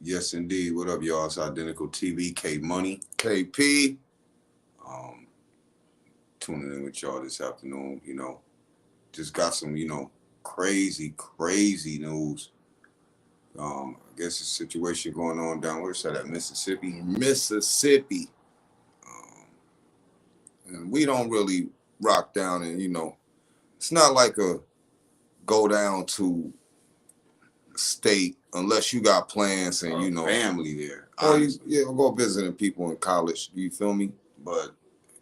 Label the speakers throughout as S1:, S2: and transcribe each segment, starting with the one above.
S1: Yes, indeed. What up, y'all? It's Identical TV, K Money, KP. Um, Tuning in with y'all this afternoon. Just got some, crazy news. I guess a situation going on down where's that at Mississippi? Mississippi. Um, and we don't really rock down and it's not like a go down to state unless you got plans and family there. Or go visiting people in college. You feel me? But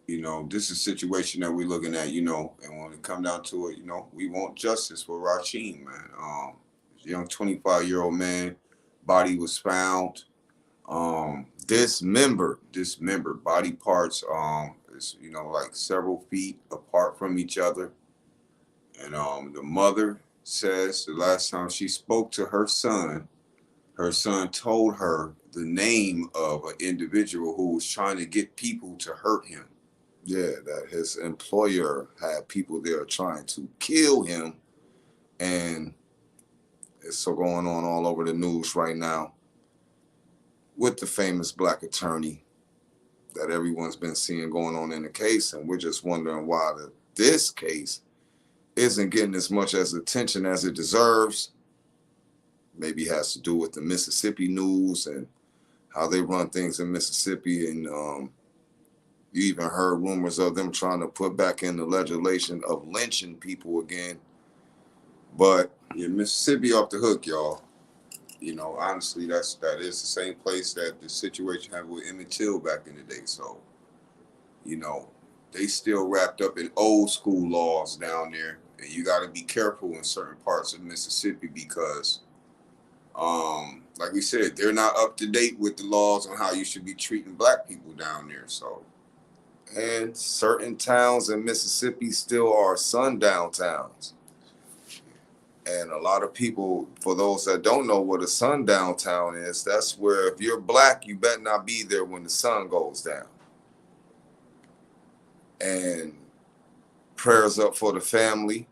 S1: this is a situation that we're looking at. And when it come down to it, we want justice for Rasheem, man. Young 25-year-old man, body was found. Dismembered body parts. Is like several feet apart from each other. And the mother says the last time she spoke to her son told her the name of an individual who was trying to get people to hurt him. Yeah, that his employer had people there trying to kill him. And it's so going on all over the news right now with the famous black attorney that everyone's been seeing going on in the case. And we're just wondering why this case isn't getting as much as attention as it deserves. Maybe it has to do with the Mississippi news and how they run things in Mississippi. And you even heard rumors of them trying to put back in the legislation of lynching people again. But yeah, Mississippi off the hook, y'all. Honestly, that is the same place that the situation happened with Emmett Till back in the day. So, they still wrapped up in old school laws down there. And you got to be careful in certain parts of Mississippi because, like we said, they're not up to date with the laws on how you should be treating black people down there. So, and certain towns in Mississippi still are sundown towns. And a lot of people, for those that don't know what a sundown town is, that's where if you're black, you better not be there when the sun goes down. And prayers up for the family.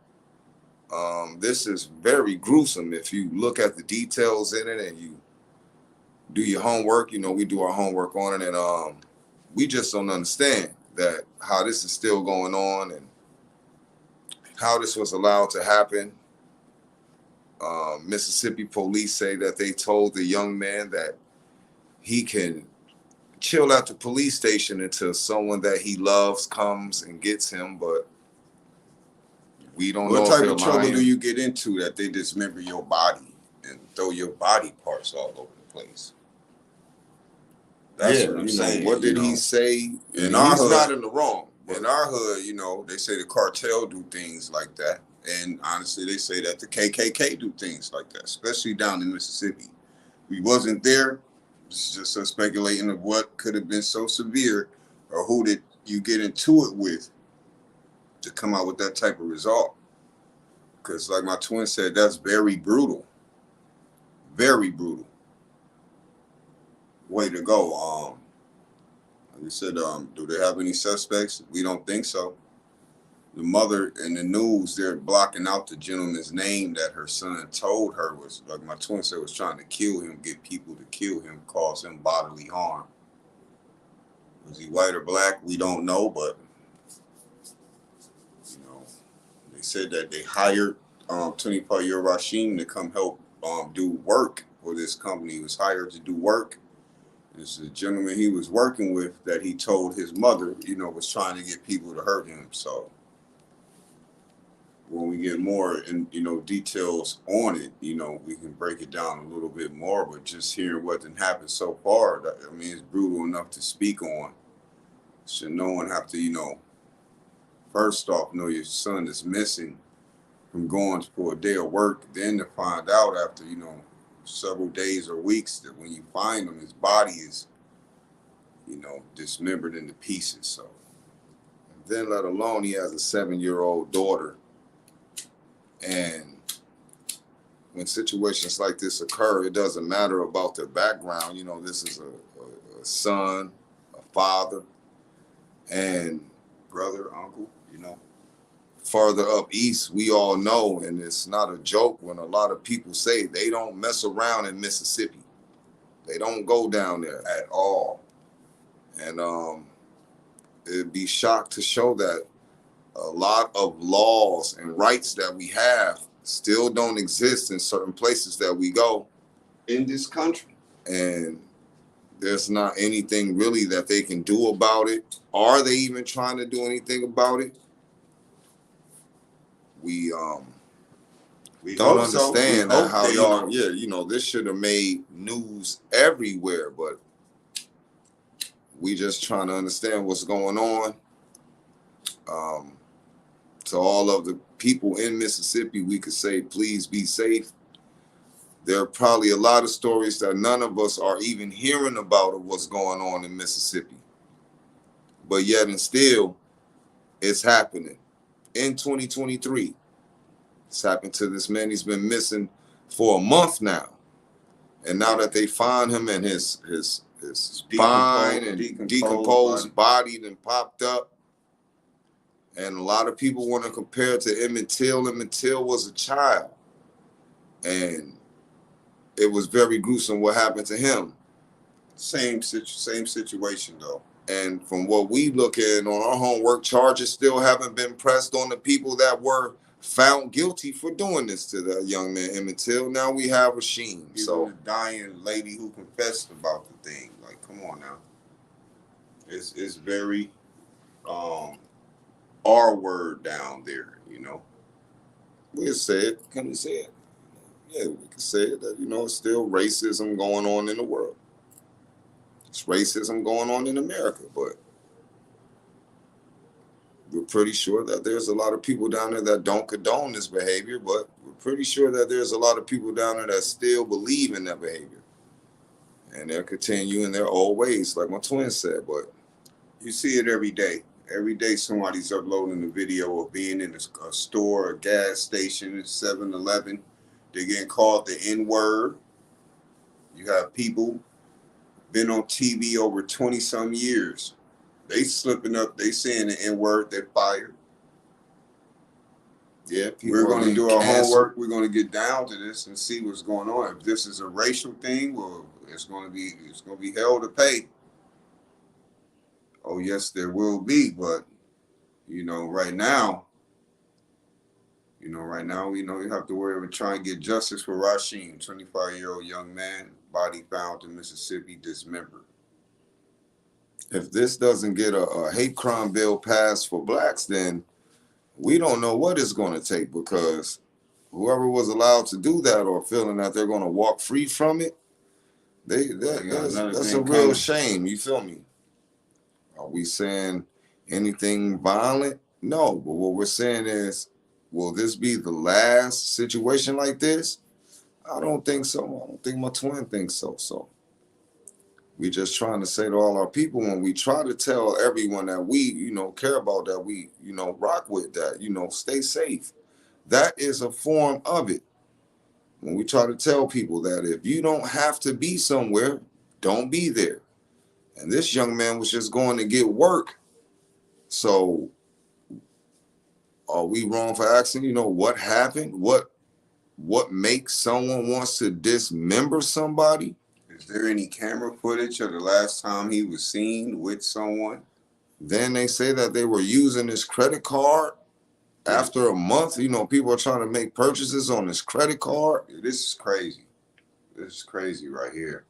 S1: This is very gruesome if you look at the details in it and you do your homework. We do our homework on it, and we just don't understand that how this is still going on and how this was allowed to happen. Mississippi police say that they told the young man that he can chill at the police station until someone that he loves comes and gets him, but we don't know. What type of trouble do you get into that they dismember your body and throw your body parts all over the place? That's what I'm saying. What did he say? In our hood, he's not in the wrong. In our hood, they say the cartel do things like that. And honestly, they say that the KKK do things like that, especially down in Mississippi. We wasn't there. It's just us speculating of what could have been so severe or who did you get into it with to come out with that type of result. Because like my twin said, that's very brutal. Very brutal. Way to go. Like I said, do they have any suspects? We don't think so. The mother in the news, they're blocking out the gentleman's name that her son told her was, like my twin said, was trying to kill him, get people to kill him, cause him bodily harm. Was he white or black? We don't know, but they said that they hired 25-year-old Rasheem to come help do work for this company. He was hired to do work. This is a gentleman he was working with that he told his mother, was trying to get people to hurt him. So when we get more and details on it, we can break it down a little bit more. But just hearing what done happened so far, it's brutal enough to speak on. Should no one have to, first off, know your son is missing from going for a day of work, then to find out after, several days or weeks that when you find him, his body is, dismembered into pieces. So, and then let alone he has a 7-year-old daughter. And when situations like this occur, it doesn't matter about their background. This is a son, a father, and brother, uncle, Farther up east, we all know, and it's not a joke when a lot of people say they don't mess around in Mississippi. They don't go down there at all. And it'd be shocked to show that a lot of laws and rights that we have still don't exist in certain places that we go in this country. And there's not anything really that they can do about it. Are they even trying to do anything about it? We don't understand that how they are. Yeah, you know, this should have made news everywhere, but we just trying to understand what's going on. To all of the people in Mississippi, we could say, please be safe. There are probably a lot of stories that none of us are even hearing about of what's going on in Mississippi. But yet and still, it's happening. In 2023, it's happened to this man. He's been missing for a month now. And now that they find him and his spine and decomposed body then popped up, and a lot of people want to compare it to Emmett Till. Emmett Till was a child, and it was very gruesome what happened to him. Same situation though. And from what we look at on our homework, charges still haven't been pressed on the people that were found guilty for doing this to that young man Emmett Till. Now we have a sheen. So a dying lady who confessed about the thing. Like, come on now. It's very R word down there, you know. We'll say it. Can we say it? Yeah, we can say it that, you know, it's still racism going on in the world. It's racism going on in America, but we're pretty sure that there's a lot of people down there that don't condone this behavior, but we're pretty sure that there's a lot of people down there that still believe in that behavior. And they'll continue in their old ways, like my twin said, but you see it every day. Every day somebody's uploading a video of being in a store, a gas station, a 7-Eleven. They're getting called the N-word. You have people been on TV over 20-some years. They slipping up, they saying the N-word, they're fired. Yeah, we're going to do our homework. We're going to get down to this and see what's going on. If this is a racial thing, well, it's going to be hell to pay. Oh, yes, there will be, but right now, you have to worry about trying to get justice for Rasheen, 25-year-old young man, body found in Mississippi, dismembered. If this doesn't get a hate crime bill passed for blacks, then we don't know what it's going to take, because whoever was allowed to do that or feeling that they're going to walk free from it, that's a real shame. You feel me? Are we saying anything violent? No, but what we're saying is, will this be the last situation like this? I don't think so. I don't think my twin thinks so. So we just trying to say to all our people, when we try to tell everyone that we, care about, that we, rock with, that, stay safe. That is a form of it. When we try to tell people that if you don't have to be somewhere, don't be there. And this young man was just going to get work. So are we wrong for asking, what happened? What makes someone wants to dismember somebody? Is there any camera footage of the last time he was seen with someone? Then they say that they were using his credit card. After a month, people are trying to make purchases on his credit card. This is crazy. This is crazy right here.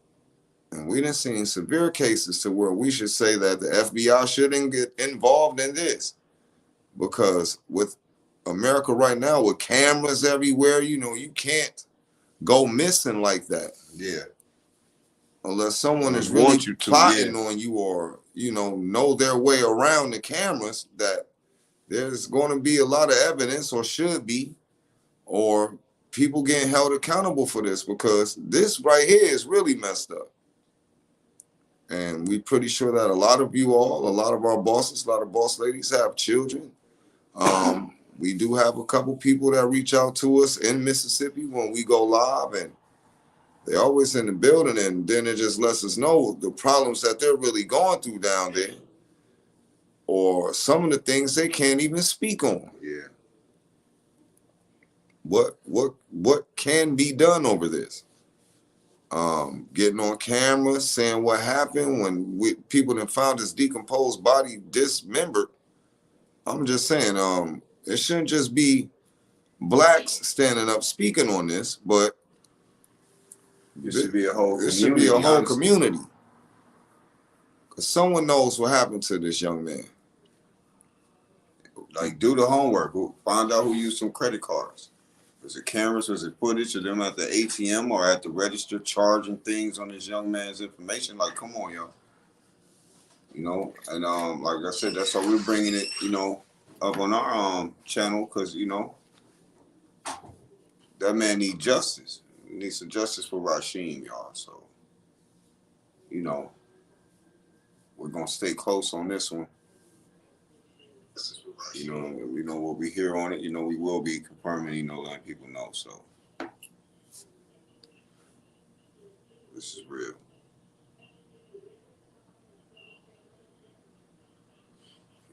S1: And we done seen severe cases to where we should say that the FBI shouldn't get involved in this. Because with America right now, with cameras everywhere, you can't go missing like that. Yeah. Unless someone is really plotting on you, or, know their way around the cameras, that there's going to be a lot of evidence, or should be, or people getting held accountable for this, because this right here is really messed up. And we're pretty sure that a lot of you all, a lot of our bosses, a lot of boss ladies have children. We do have a couple people that reach out to us in Mississippi when we go live, and they're always in the building, and then it just lets us know the problems that they're really going through down there, or some of the things they can't even speak on. Yeah. What can be done over this?
S2: getting on camera, saying what happened when people that found his decomposed body dismembered. I'm just saying, it shouldn't just be blacks standing up speaking on this, but
S1: it should be a whole community.
S2: It should be a whole community. Because someone knows what happened to this young man.
S1: Like, do the homework. Find out who used some credit cards. Was it cameras? Was it footage of them at the ATM or at the register charging things on this young man's information? Like, come on, y'all. You know, and like I said, that's why we're bringing it, you know, up on our channel, because, you know, that man needs justice. We need some justice for Rasheem, y'all. So, you know, we're gonna stay close on this one. You know, we know what we hear on it. You know, we will be confirming, you know, letting people know. So this is real.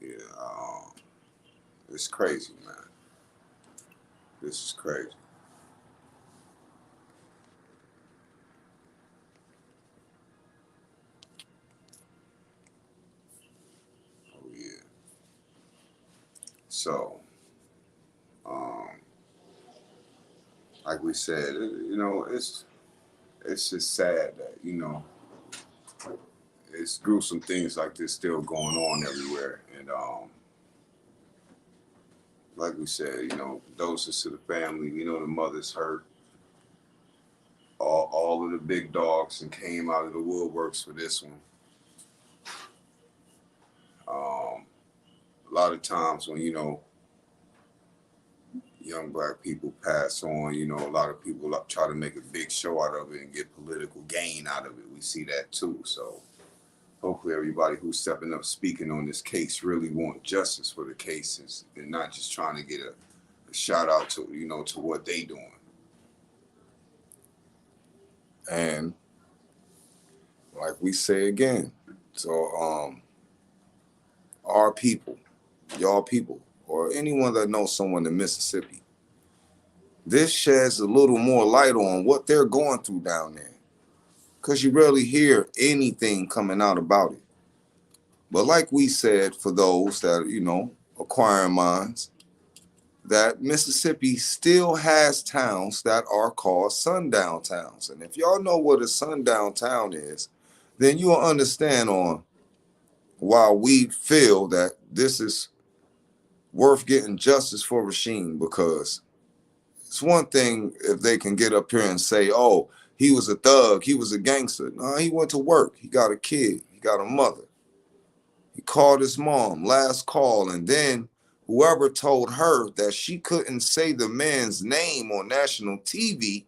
S1: Yeah, it's crazy, man. This is crazy. Oh yeah. So, like we said, you know, it's just sad that, you know, it's gruesome things like this still going on everywhere. And like we said, you know, condolences to the family. You know, the mother's hurt. All of the big dogs and came out of the woodworks for this one. A lot of times when, you know, young black people pass on, you know, a lot of people try to make a big show out of it and get political gain out of it. We see that too. So hopefully everybody who's stepping up speaking on this case really want justice for the cases and not just trying to get a shout out to, you know, to what they doing.
S2: And like we say again, so our people, y'all people, or anyone that knows someone in Mississippi, this sheds a little more light on what they're going through down there, because you rarely hear anything coming out about it. But like we said, for those that, you know, acquiring minds, that Mississippi still has towns that are called sundown towns. And if y'all know what a sundown town is, then you'll understand on why we feel that this is worth getting justice for Rasheem, because it's one thing if they can get up here and say, oh, he was a thug, he was a gangster. No, he went to work. He got a kid. He got a mother. He called his mom, last call, and then whoever told her that she couldn't say the man's name on national TV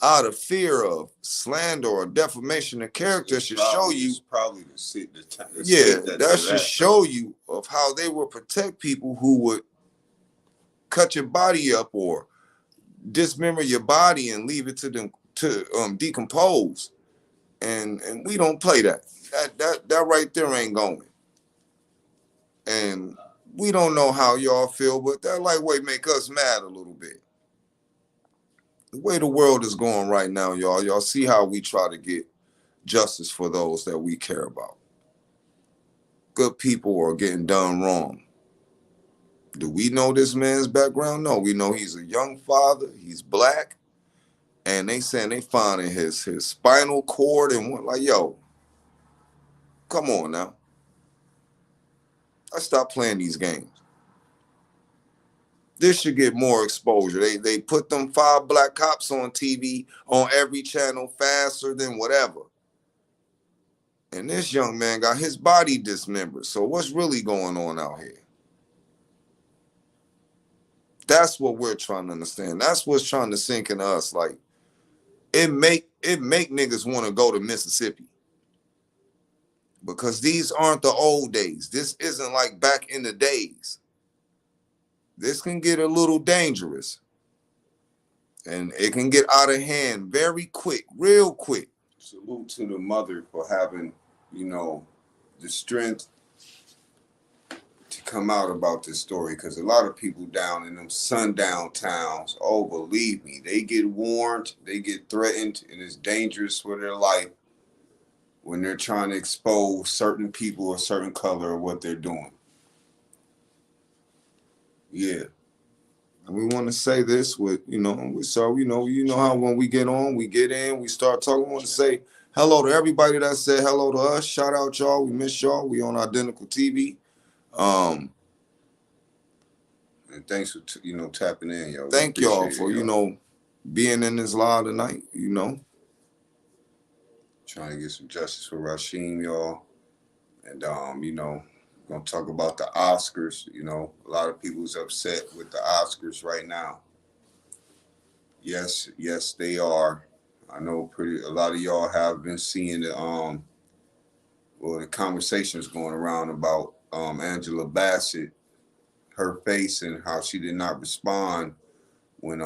S2: out of fear of slander or defamation of character should show you.
S1: Probably the state
S2: that should show you of how they will protect people who would cut your body up or dismember your body and leave it to them to decompose. And we don't play that. That right there ain't going. And we don't know how y'all feel, but that lightweight make us mad a little bit. The way the world is going right now, y'all see how we try to get justice for those that we care about. Good people are getting done wrong. Do we know this man's background? No, we know he's a young father, he's black, and they saying they finding his spinal cord and what, like, yo, come on now. I stopped playing these games. This should get more exposure. They put them 5 black cops on TV on every channel faster than whatever. And this young man got his body dismembered. So what's really going on out here? That's what we're trying to understand. That's what's trying to sink into us. Like, it make niggas want to go to Mississippi. Because these aren't the old days. This isn't like back in the days. This can get a little dangerous. And it can get out of hand very quick, real quick.
S1: Salute to the mother for having, you know, the strength to come out about this story because a lot of people down in them sundown towns, oh, believe me, they get warned, they get threatened, and it's dangerous for their life when they're trying to expose certain people or certain color or what they're doing. Yeah.
S2: And we want to say this with, so, you know how when we get on, we get in, we start talking, we want to say hello to everybody that said hello to us. Shout out y'all. We miss y'all. We on Identical TV.
S1: And thanks for, tapping in, yo.
S2: Thank y'all for, being in this live tonight,
S1: Trying to get some justice for Rasheem, y'all. And, gonna talk about the Oscars. A lot of people's upset with the Oscars right now. Yes, they are. I know a lot of y'all have been seeing the conversations going around about Angela Bassett, her face, and how she did not respond when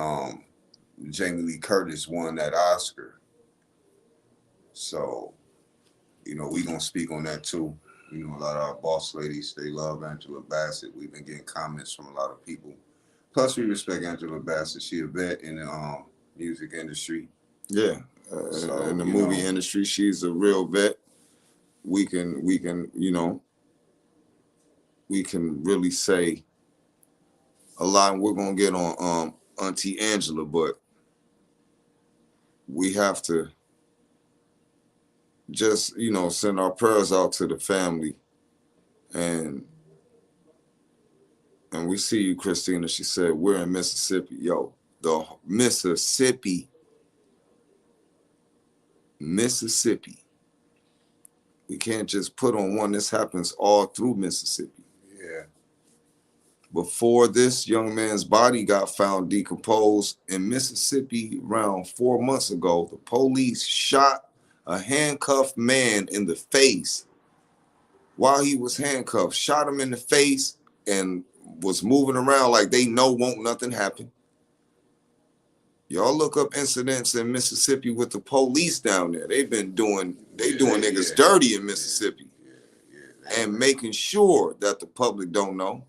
S1: Jamie Lee Curtis won that Oscar. So, we gonna speak on that too. A lot of our boss ladies, they love Angela Bassett. We've been getting comments from a lot of people. Plus, we respect Angela Bassett. She a vet in the music industry.
S2: Yeah, in the movie industry, she's a real vet. We can really say a lot. And we're gonna get on Auntie Angela, but we have to just send our prayers out to the family, and we see you, Christina. She said we're in Mississippi. Yo, the Mississippi. We can't just put on one. This happens all through Mississippi.
S1: Yeah.
S2: Before this young man's body got found decomposed in Mississippi around 4 months ago, the police shot a handcuffed man in the face while he was handcuffed, shot him in the face and was moving around like they know won't nothing happen. Y'all look up incidents in Mississippi with the police down there. They doing niggas dirty in Mississippi and making sure that the public don't know.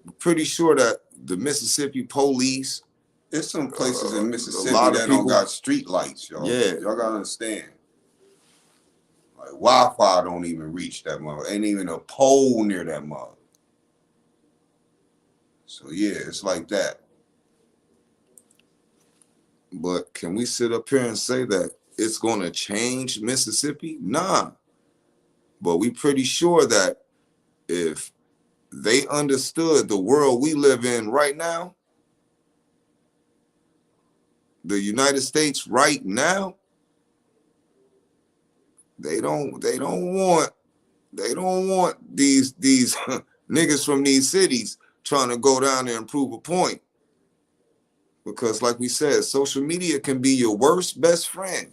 S2: I'm pretty sure that the Mississippi police,
S1: there's some places in Mississippi that don't got street lights, y'all.
S2: Yeah.
S1: Y'all gotta understand. Like Wi-Fi don't even reach that mother. Ain't even a pole near that mother. So yeah, it's like that.
S2: But can we sit up here and say that it's gonna change Mississippi? Nah. But we pretty sure that if they understood the world we live in right now, the United States right now, they don't want these niggas from these cities trying to go down there and prove a point. Because like we said, social media can be your worst best friend.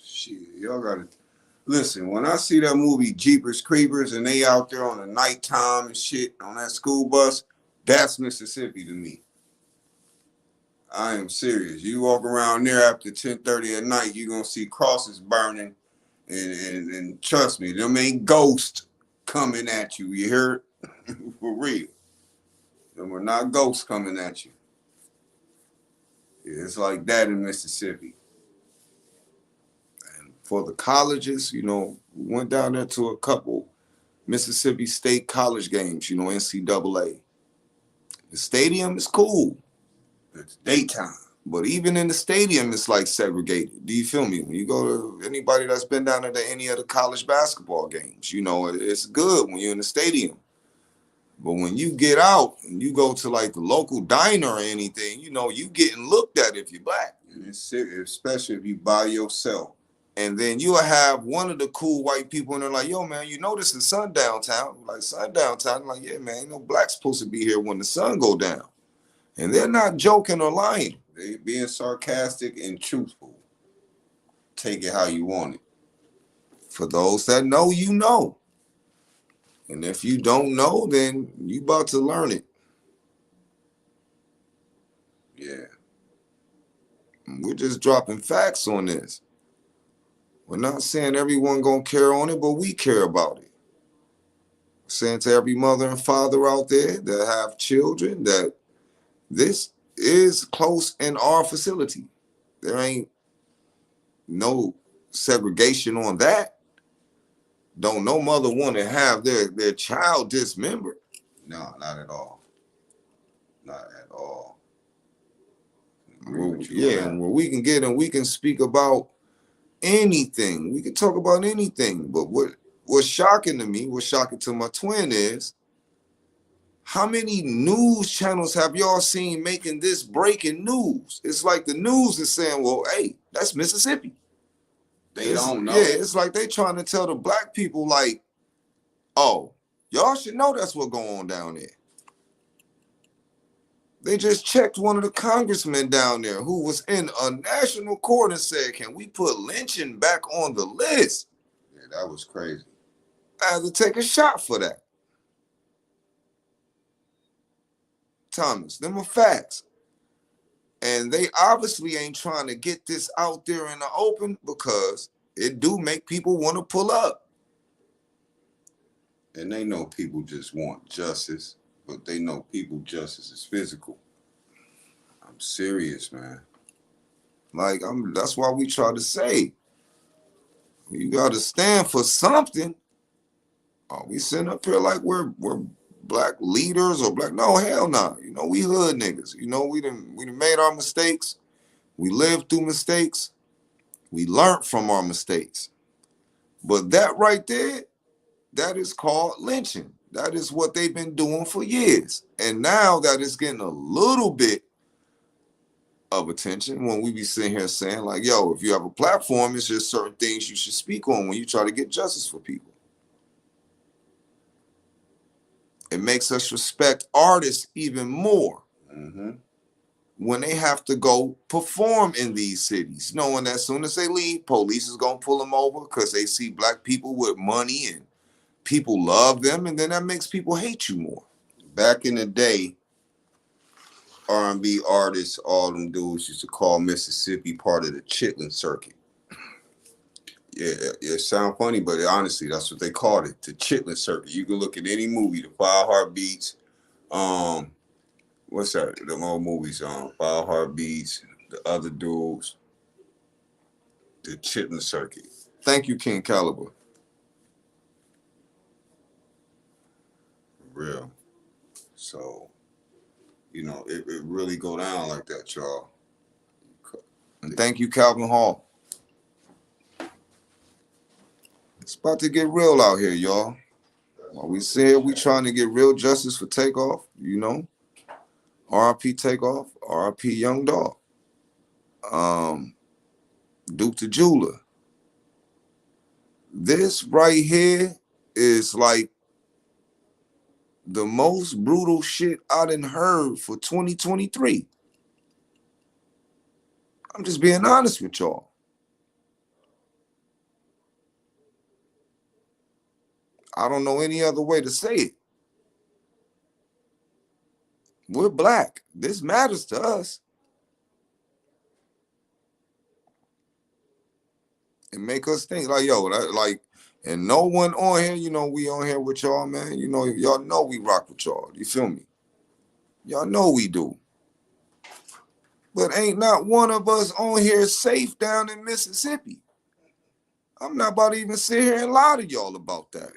S1: Shit, y'all gotta listen. When I see that movie Jeepers Creepers and they out there on the nighttime and shit on that school bus, that's Mississippi to me. I am serious. You walk around there after 10:30 at night, you're gonna see crosses burning, and trust me, them ain't ghosts coming at you. You hear it? For real. Them are not ghosts coming at you. It's like that in Mississippi.
S2: And for the colleges, we went down there to a couple Mississippi State college games, NCAA. The stadium is cool.
S1: It's daytime.
S2: But even in the stadium, it's like segregated. Do you feel me? When you go to anybody that's been down there to any of the college basketball games, it's good when you're in the stadium. But when you get out and you go to like the local diner or anything, you getting looked at if you're black.
S1: And it's serious, especially if you by yourself.
S2: And then you'll have one of the cool white people and they're like, yo, man, this is sundown town. Like, sundown town? I'm like, yeah, man, ain't no black supposed to be here when the sun go down. And they're not joking or lying.
S1: They being sarcastic and truthful. Take it how you want it.
S2: For those that know, you know. And if you don't know, then you about to learn it.
S1: Yeah.
S2: We're just dropping facts on this. We're not saying everyone gonna care on it, but we care about it. Saying to every mother and father out there that have children that this is close in our facility. There ain't no segregation on that. Don't no mother want to have their child dismembered.
S1: No, not at all. Not at all.
S2: And where we can get and we can speak about anything. We can talk about anything. But what's shocking to me, what's shocking to my twin is how many news channels have y'all seen making this breaking news? It's like the news is saying, well, hey, that's Mississippi.
S1: They don't know.
S2: Yeah, it's like they trying to tell the black people, like, oh, y'all should know that's what's going on down there. They just checked one of the congressmen down there who was in a national court and said, can we put lynching back on the list?
S1: Yeah, that was crazy.
S2: I had to take a shot for that. Thomas, them are facts. And they obviously ain't trying to get this out there in the open because it do make people want to pull up.
S1: And they know people just want justice, but they know people justice is physical. I'm serious, man.
S2: Like, that's why we try to say, you got to stand for something. Are we sitting up here like we're black leaders or black? No, hell no. Nah. You know, we hood niggas. You know, we done made our mistakes. We lived through mistakes. We learned from our mistakes. But that right there, that is called lynching. That is what they've been doing for years. And now that it's getting a little bit of attention when we be sitting here saying, like, yo, if you have a platform, it's just certain things you should speak on when you try to get justice for people. It makes us respect artists even more when they have to go perform in these cities, knowing that as soon as they leave, police is going to pull them over because they see black people with money and people love them, and then that makes people hate you more.
S1: Back in the day, R&B artists, all them dudes used to call Mississippi part of the Chitlin circuit. Yeah, it sounds funny, but honestly, that's what they called it, the Chitlin circuit. You can look at any movie, the Five Heartbeats, what's that? The old movies, Five Heartbeats, the other dudes, the Chitlin circuit.
S2: Thank you, King Caliber.
S1: Real. So, you know, it really go down like that, y'all.
S2: And thank you, Calvin Hall. It's about to get real out here, y'all. While we said we trying to get real justice for Takeoff, you know. R.I.P. Takeoff, R.I.P. Young Dog. Duke the Jeweler. This right here is like the most brutal shit I done heard for 2023. I'm just being honest with y'all. I don't know any other way to say it. We're black. This matters to us. It make us think like, yo, and no one on here, you know, we on here with y'all, man. You know, y'all know we rock with y'all. You feel me? Y'all know we do. But ain't not one of us on here safe down in Mississippi. I'm not about to even sit here and lie to y'all about that.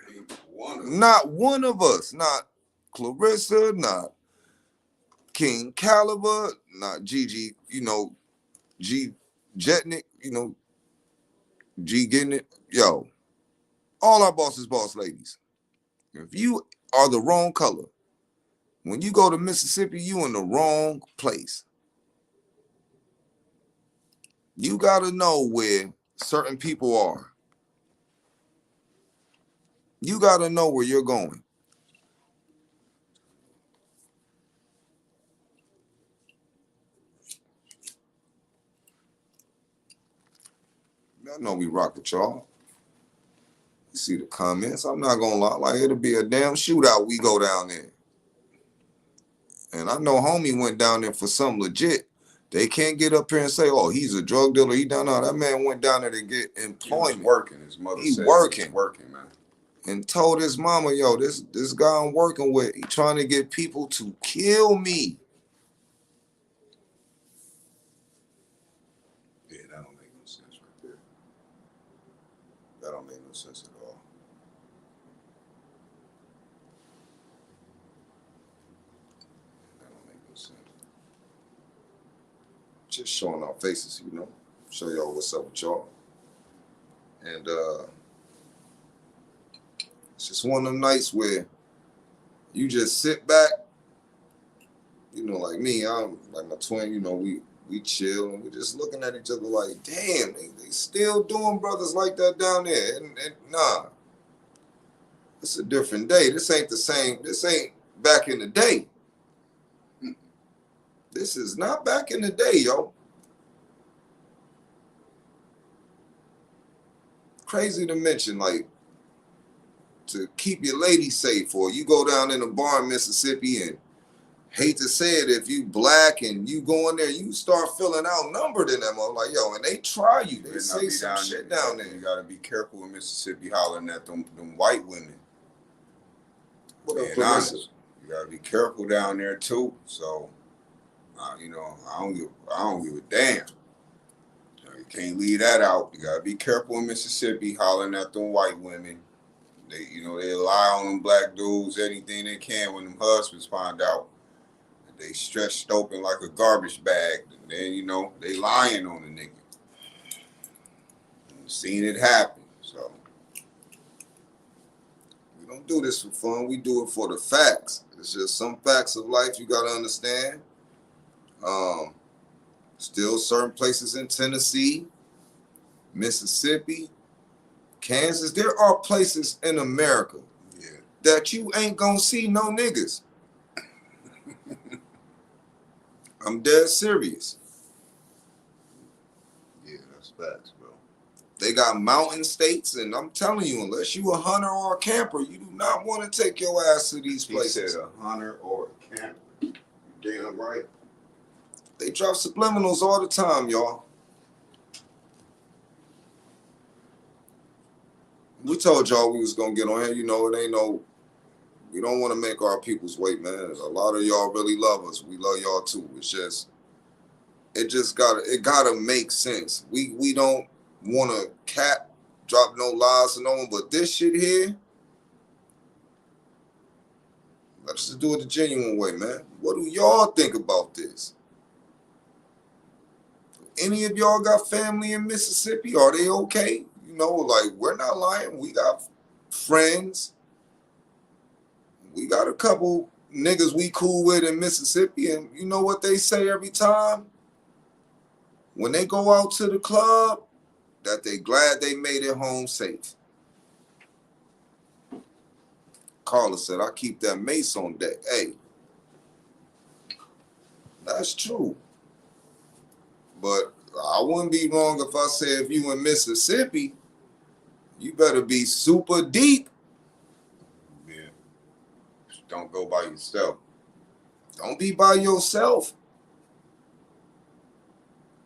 S2: Not one of us. Not Clarissa, not King Caliber, not Gigi, you know, G Jetnick, you know, G getting it. Yo, all our bosses, boss ladies. If you are the wrong color, when you go to Mississippi, you in the wrong place. You got to know where certain people are. You got to know where you're going. I know we rock with y'all. You see the comments. I'm not going to lie. Like, it'll be a damn shootout we go down there. And I know homie went down there for something legit. They can't get up here and say, oh, he's a drug dealer. He down there. That man went down there to get employment.
S1: He was working. His mother said
S2: working.
S1: he was working, man.
S2: and told his mama, yo, this guy I'm working with, he trying to get people to kill me.
S1: Yeah, that don't make no sense right there. That don't make no sense at all. That don't make no sense.
S2: Just showing our faces, you know, show y'all what's up with y'all. And it's just one of them nights where you just sit back, you know, like me, I'm like my twin, you know, we chill and we just looking at each other like, damn, they still doing brothers like that down there. And nah, it's a different day. This ain't the same. This ain't back in the day. This is not back in the day, yo. Crazy to mention, like, to keep your lady safe, or you go down in a bar in Mississippi and hate to say it, if you black and you go in there, you start feeling outnumbered in them. I'm like, yo, and they try you. They say some shit down there.
S1: You gotta be careful in Mississippi hollering at them white women.
S2: What up,
S1: Being honest,
S2: Clarissa?
S1: you gotta be careful down there too. So, you know, I don't give a damn. You can't leave that out. You gotta be careful in Mississippi hollering at them white women. They, you know, they lie on them black dudes anything they can when them husbands find out. They stretched open like a garbage bag. And then, you know, they lying on the nigga. Seen it happen. So
S2: We don't do this for fun. We do it for the facts. It's just some facts of life you gotta understand. Still certain places in Tennessee, Mississippi, Kansas. There are places in America that you ain't gonna see no niggas. I'm dead serious.
S1: Yeah, that's facts, bro.
S2: They got mountain states, and I'm telling you, unless you a hunter or a camper, you do not want to take your ass to these places.
S1: He said a hunter or a camper. You damn right.
S2: They drop subliminals all the time, y'all. We told y'all we was gonna get on here. You know, it ain't no. We don't want to make our peoples wait, man. A lot of y'all really love us. We love y'all too. It's just, it gotta make sense. We don't want to drop no lies to no one, but this shit here, let's just do it the genuine way, man. What do y'all think about this? Any of y'all got family in Mississippi? Are they okay? You know, like, we're not lying. We got friends. We got a couple niggas we cool with in Mississippi, and you know what they say every time? When they go out to the club, that they glad they made it home safe. Carla said, I keep that mace on deck. Hey, that's true. But I wouldn't be wrong if I said if you in Mississippi, you better be super deep.
S1: Yeah. Don't go by yourself.
S2: Don't be by yourself.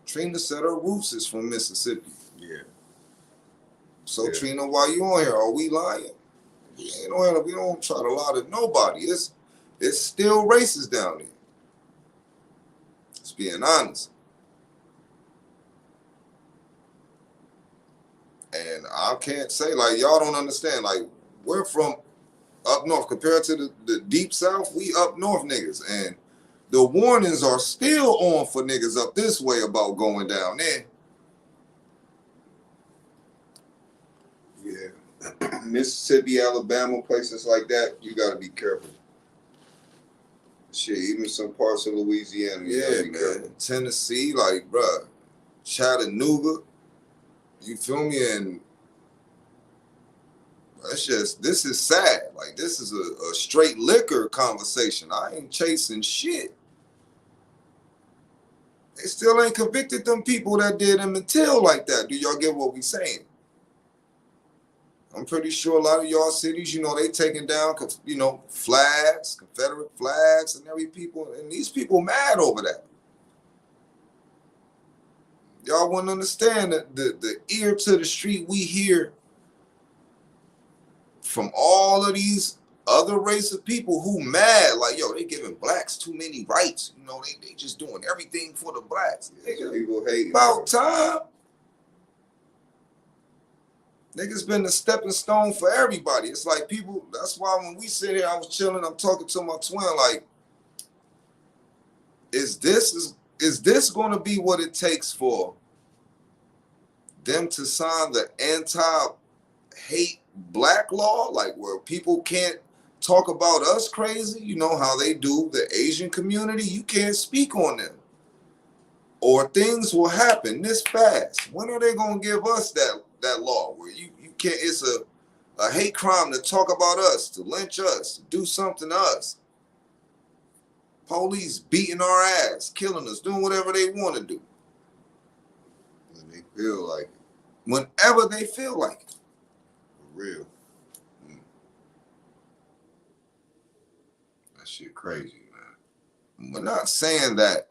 S2: Trina said her roots is from Mississippi.
S1: Yeah.
S2: So
S1: Yeah.
S2: Trina, why you on here? Are we lying? We ain't on here. We don't try to lie to nobody. It's still racist down there. Just being honest. And I can't say, like, y'all don't understand. Like, we're from up north compared to the deep south. We up north niggas, and the warnings are still on for niggas up this way about going down there.
S1: Yeah. Mississippi, Alabama, places like that, you gotta be careful. Shit, even some parts of Louisiana, you gotta be careful.
S2: Tennessee, like, bruh, Chattanooga, you feel me? And that's just, this is sad. Like, this is a straight liquor conversation. I ain't chasing shit. They still ain't convicted them people that did them until like that. Do y'all get what we saying? I'm pretty sure a lot of y'all cities, you know, they taking down, you know, flags, Confederate flags, and every people, and these people mad over that. Y'all wouldn't understand that the ear to the street we hear from all of these other race of people who mad, like, yo, they giving blacks too many rights. You know, they just doing everything for the blacks.
S1: People hate
S2: About time. Niggas been the stepping stone for everybody. It's like people, that's why when we sit here, I was chilling, I'm talking to my twin, like, is this gonna be what it takes for them to sign the anti-hate black law? Like where people can't talk about us crazy, you know how they do the Asian community, you can't speak on them. Or things will happen this fast. When are they gonna give us that law where you can't, it's a hate crime to talk about us, to lynch us, to do something to us. Police beating our ass, killing us, doing whatever they want to do.
S1: When they feel like it.
S2: Whenever they feel like it.
S1: For real. That shit crazy, man.
S2: We're not saying that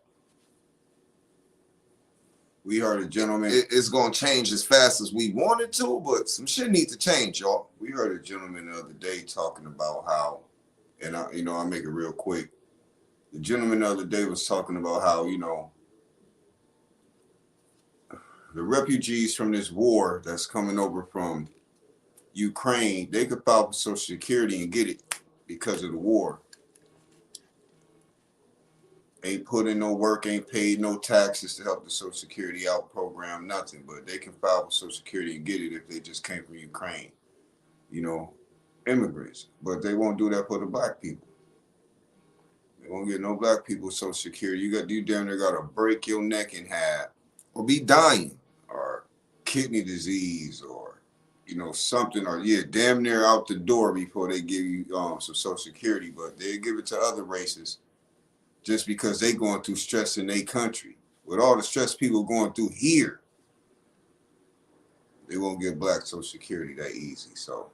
S1: we heard a gentleman.
S2: It's gonna change as fast as we want it to, but some shit needs to change, y'all.
S1: We heard a gentleman the other day talking about how, and I'll make it real quick. The gentleman the other day was talking about how, the refugees from this war that's coming over from Ukraine, they could file for Social Security and get it because of the war. Ain't put in no work, ain't paid no taxes to help the Social Security out program, nothing. But they can file for Social Security and get it if they just came from Ukraine. Immigrants. But they won't do that for the black people. They won't get no black people Social Security. You damn near gotta break your neck in half.
S2: Or be dying.
S1: Or kidney disease or, something. Or, damn near out the door before they give you some Social Security. But they give it to other races. Just because they going through stress in their country. With all the stress people going through here, they won't get black Social Security that easy. So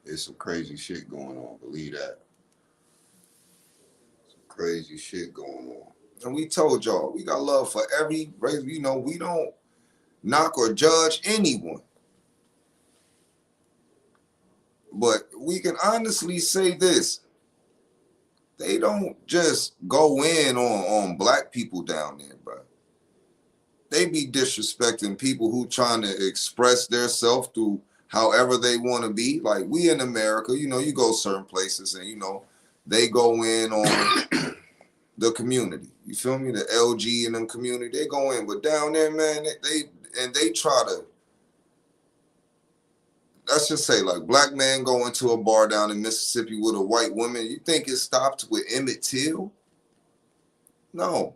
S1: there's some crazy shit going on. Believe that. Some crazy shit going on.
S2: And we told y'all, we got love for every race. We don't knock or judge anyone. But we can honestly say this. They don't just go in on black people down there, bro. They be disrespecting people who trying to express their self through however they want to be. Like we in America, you go certain places and, they go in on the community. You feel me? The LG and them community, they go in. But down there, man, they try to, let's just say, like, black man going to a bar down in Mississippi with a white woman. You think it stopped with Emmett Till? No.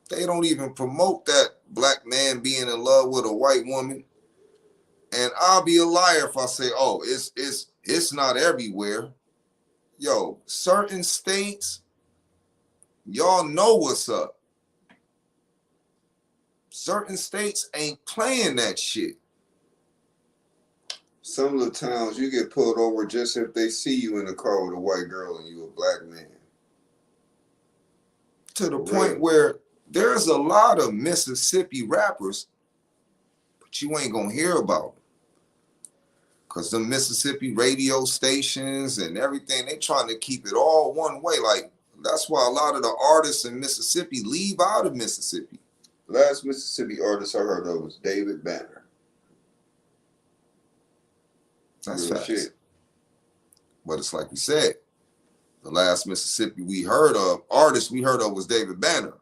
S2: They don't even promote that black man being in love with a white woman. And I'll be a liar if I say, oh, it's not everywhere. Yo, certain states, y'all know what's up. Certain states ain't playing that shit.
S1: Some of the towns you get pulled over just if they see you in a car with a white girl and you a black man.
S2: To the point where there's a lot of Mississippi rappers, but you ain't gonna hear about them. Because the Mississippi radio stations and everything, they trying to keep it all one way. Like, that's why a lot of the artists in Mississippi leave out of Mississippi.
S1: Last Mississippi artist I heard of was David Banner.
S2: That's facts. But it's like we said, the last Mississippi artist we heard of was David Banner.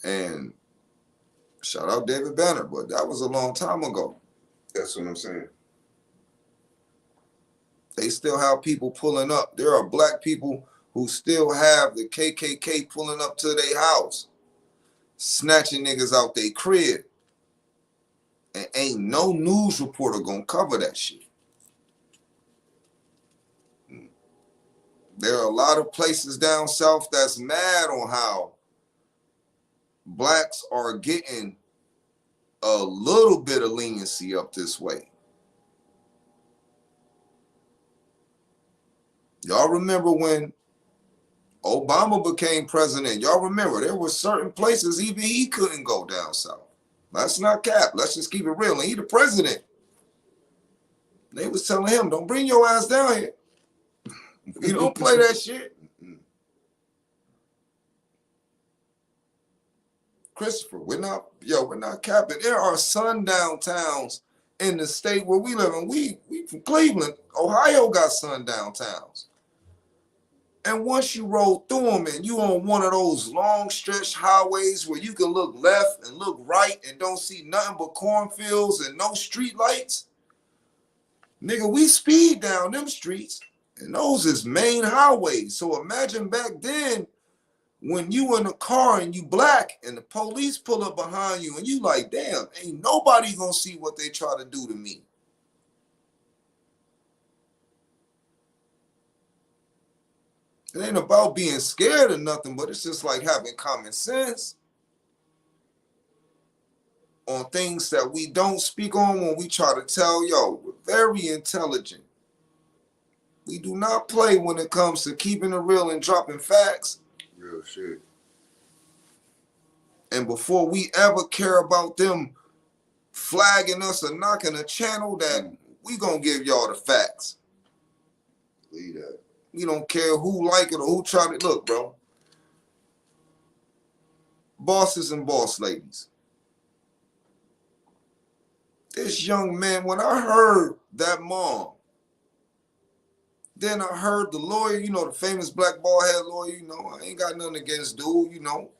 S2: And shout out David Banner, but that was a long time ago.
S1: That's what I'm saying.
S2: They still have people pulling up. There are black people who still have the KKK pulling up to their house, snatching niggas out their crib. And ain't no news reporter gonna cover that shit. There are a lot of places down south that's mad on how blacks are getting a little bit of leniency up this way. Y'all remember when Obama became president? Y'all remember there were certain places even he couldn't go down south. Let's not cap. Let's just keep it real. And he the president. They was telling him, don't bring your ass down here. You don't play that shit. Christopher, we're not capping. There are sundown towns in the state where we live in. We from Cleveland. Ohio got sundown towns. And once you roll through them and you on one of those long stretch highways where you can look left and look right and don't see nothing but cornfields and no street lights, nigga, we speed down them streets and those is main highways. So imagine back then when you in a car and you black and the police pull up behind you and you like, damn, ain't nobody gonna see what they try to do to me. It ain't about being scared or nothing, but it's just like having common sense on things that we don't speak on when we try to tell, yo, we're very intelligent. We do not play when it comes to keeping it real and dropping facts.
S1: Real shit.
S2: And before we ever care about them flagging us or knocking a channel, that we gonna give y'all the facts.
S1: Leave that.
S2: We don't care who like it or who try to look, bro. Bosses and boss ladies. This young man, when I heard that mom, then I heard the lawyer, you know, the famous black bald head lawyer, you know, I ain't got nothing against dude, you know.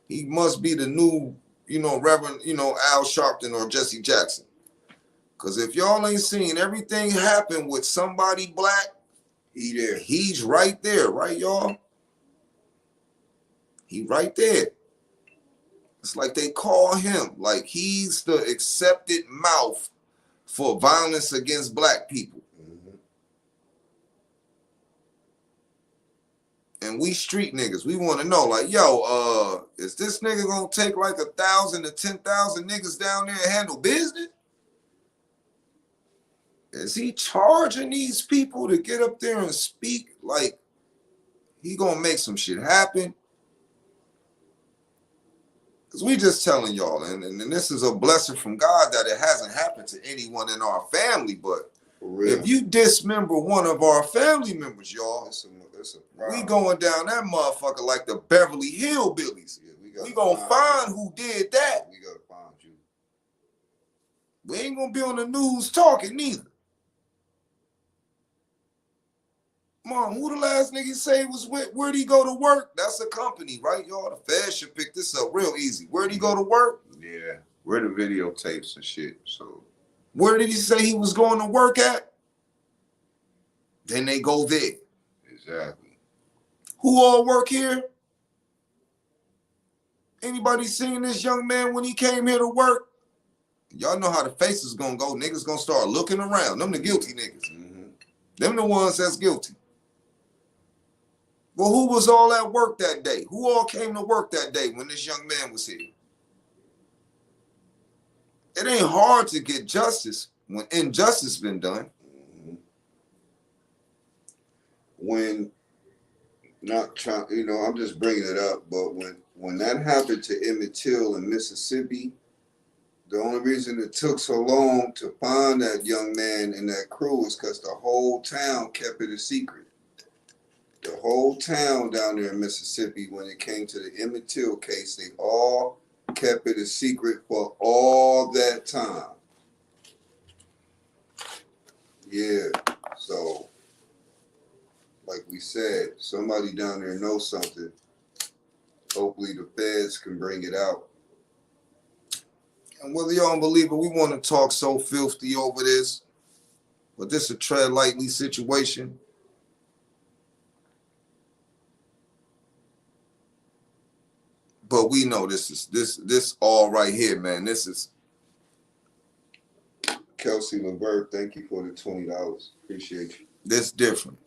S2: He must be the new, you know, Reverend, you know, Al Sharpton or Jesse Jackson. Because if y'all ain't seen everything happen with somebody black, he's right there, right, y'all? He right there. It's like they call him, like he's the accepted mouth for violence against black people. And we street niggas, we want to know, like, yo, is this nigga gonna take like 1,000 to 10,000 niggas down there and handle business? Is he charging these people to get up there and speak? Like, he gonna make some shit happen? Because we just telling y'all, and this is a blessing from God that it hasn't happened to anyone in our family, but if you dismember one of our family members, y'all, we going down that motherfucker like the Beverly Hillbillies. Yeah, we gonna find who did that.
S1: We gotta find you.
S2: We ain't gonna be on the news talking neither. Mom, who the last nigga say was with? Where'd he go to work? That's a company, right, y'all? The Fed should pick this up real easy. Where'd he go to work?
S1: Yeah, where the videotapes and shit. So
S2: where did he say he was going to work at? Then they go there.
S1: Exactly.
S2: Who all work here? Anybody seen this young man when he came here to work? Y'all know how the face is gonna go. Niggas gonna start looking around. Them the guilty niggas. Them the ones that's guilty. Well, who was all at work that day? Who all came to work that day when this young man was here? It ain't hard to get justice when injustice been done.
S1: When not trying, you know, I'm just bringing it up, but when that happened to Emmett Till in Mississippi, the only reason it took so long to find that young man and that crew is because the whole town kept it a secret. The whole town down there in Mississippi, when it came to the Emmett Till case, they all kept it a secret for all that time. Yeah, so like we said, somebody down there knows something. Hopefully the feds can bring it out. And whether y'all don't believe it, we want to talk so filthy over this, but this is a tread lightly situation. But we know this all right here, man. This is Kelsey Levert, thank you for the $20. Appreciate you.
S2: This different.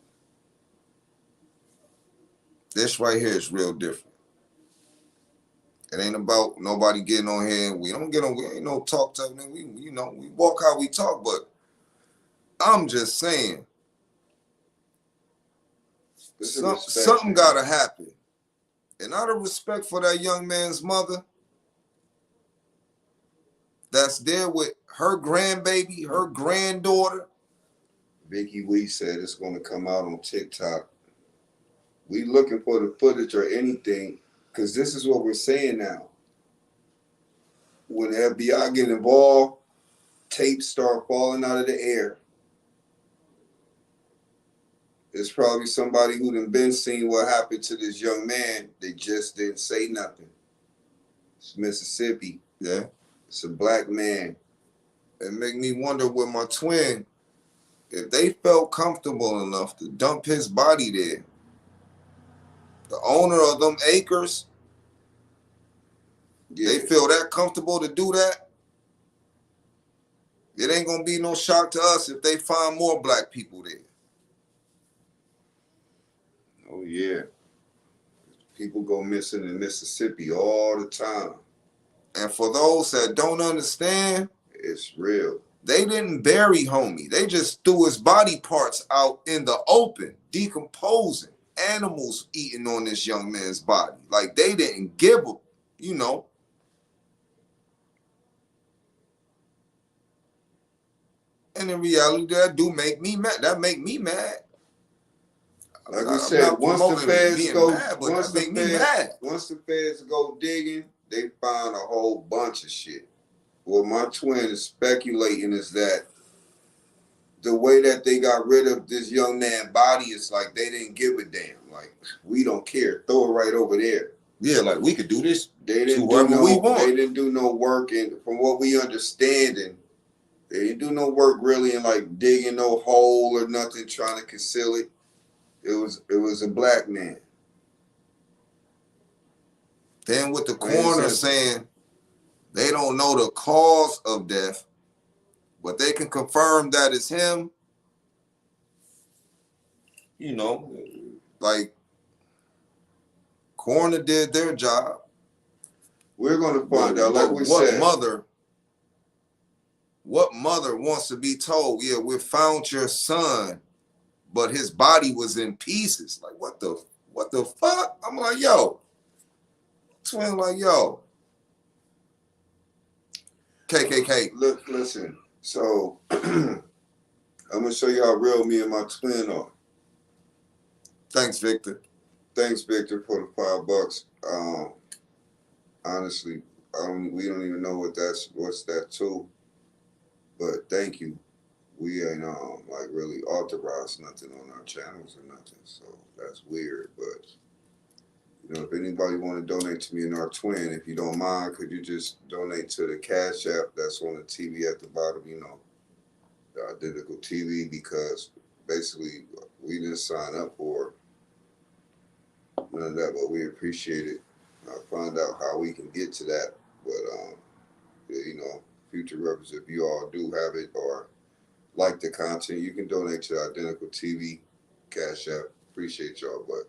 S2: This right here is real different. It ain't about nobody getting on here. We don't get on. We ain't no talk. We we walk how we talk. But I'm just saying, something gotta happen. And out of respect for that young man's mother, that's there with her grandbaby, her granddaughter,
S1: Vicky Wee said it's going to come out on TikTok. We looking for the footage or anything, because this is what we're saying now. When the FBI get involved, tapes start falling out of the air. It's probably somebody who done been seen what happened to this young man. They just didn't say nothing. It's Mississippi.
S2: Yeah.
S1: It's a black man.
S2: It make me wonder with my twin, if they felt comfortable enough to dump his body there, the owner of them acres,
S1: Yeah.
S2: they feel that comfortable to do that, it ain't gonna be no shock to us if they find more black people there.
S1: Oh yeah. People go missing in Mississippi all the time.
S2: And for those that don't understand,
S1: it's real.
S2: They didn't bury homie. They just threw his body parts out in the open, decomposing. Animals eating on this young man's body. Like they didn't give a, you know. And in reality, that do make me mad. That make me mad.
S1: Like we said, once the feds go digging, they find a whole bunch of shit. What my twin is speculating is that the way that they got rid of this young man's body is like they didn't give a damn. Like, we don't care. Throw it right over there.
S2: Yeah, like we could do this.
S1: They didn't do no work, and from what we understanding, they didn't do no work really in like digging no hole or nothing, trying to conceal it. It was a black man.
S2: Then with the coroner saying they don't know the cause of death, but they can confirm that it's him. You know, like coroner did their job.
S1: We're gonna find out, like we said.
S2: What mother wants to be told, yeah, we found your son, but his body was in pieces? Like, what the fuck? I'm like, yo. Twin like, yo. KKK.
S1: Look, listen. So, I'm going to show you how real me and my twin are.
S2: Thanks, Victor.
S1: Thanks, Victor, for the $5. Honestly, we don't even know what's that to. But thank you. We ain't like really authorized nothing on our channels or nothing, so that's weird. But you know, if anybody want to donate to me and our twin, if you don't mind, could you just donate to the Cash App that's on the TV at the bottom? You know, the Identical TV, because basically we didn't sign up for none of that, but we appreciate it. I'll find out how we can get to that, but you know, future reference, if you all do have it or like the content, you can donate to the Identical TV Cash App. Appreciate y'all. But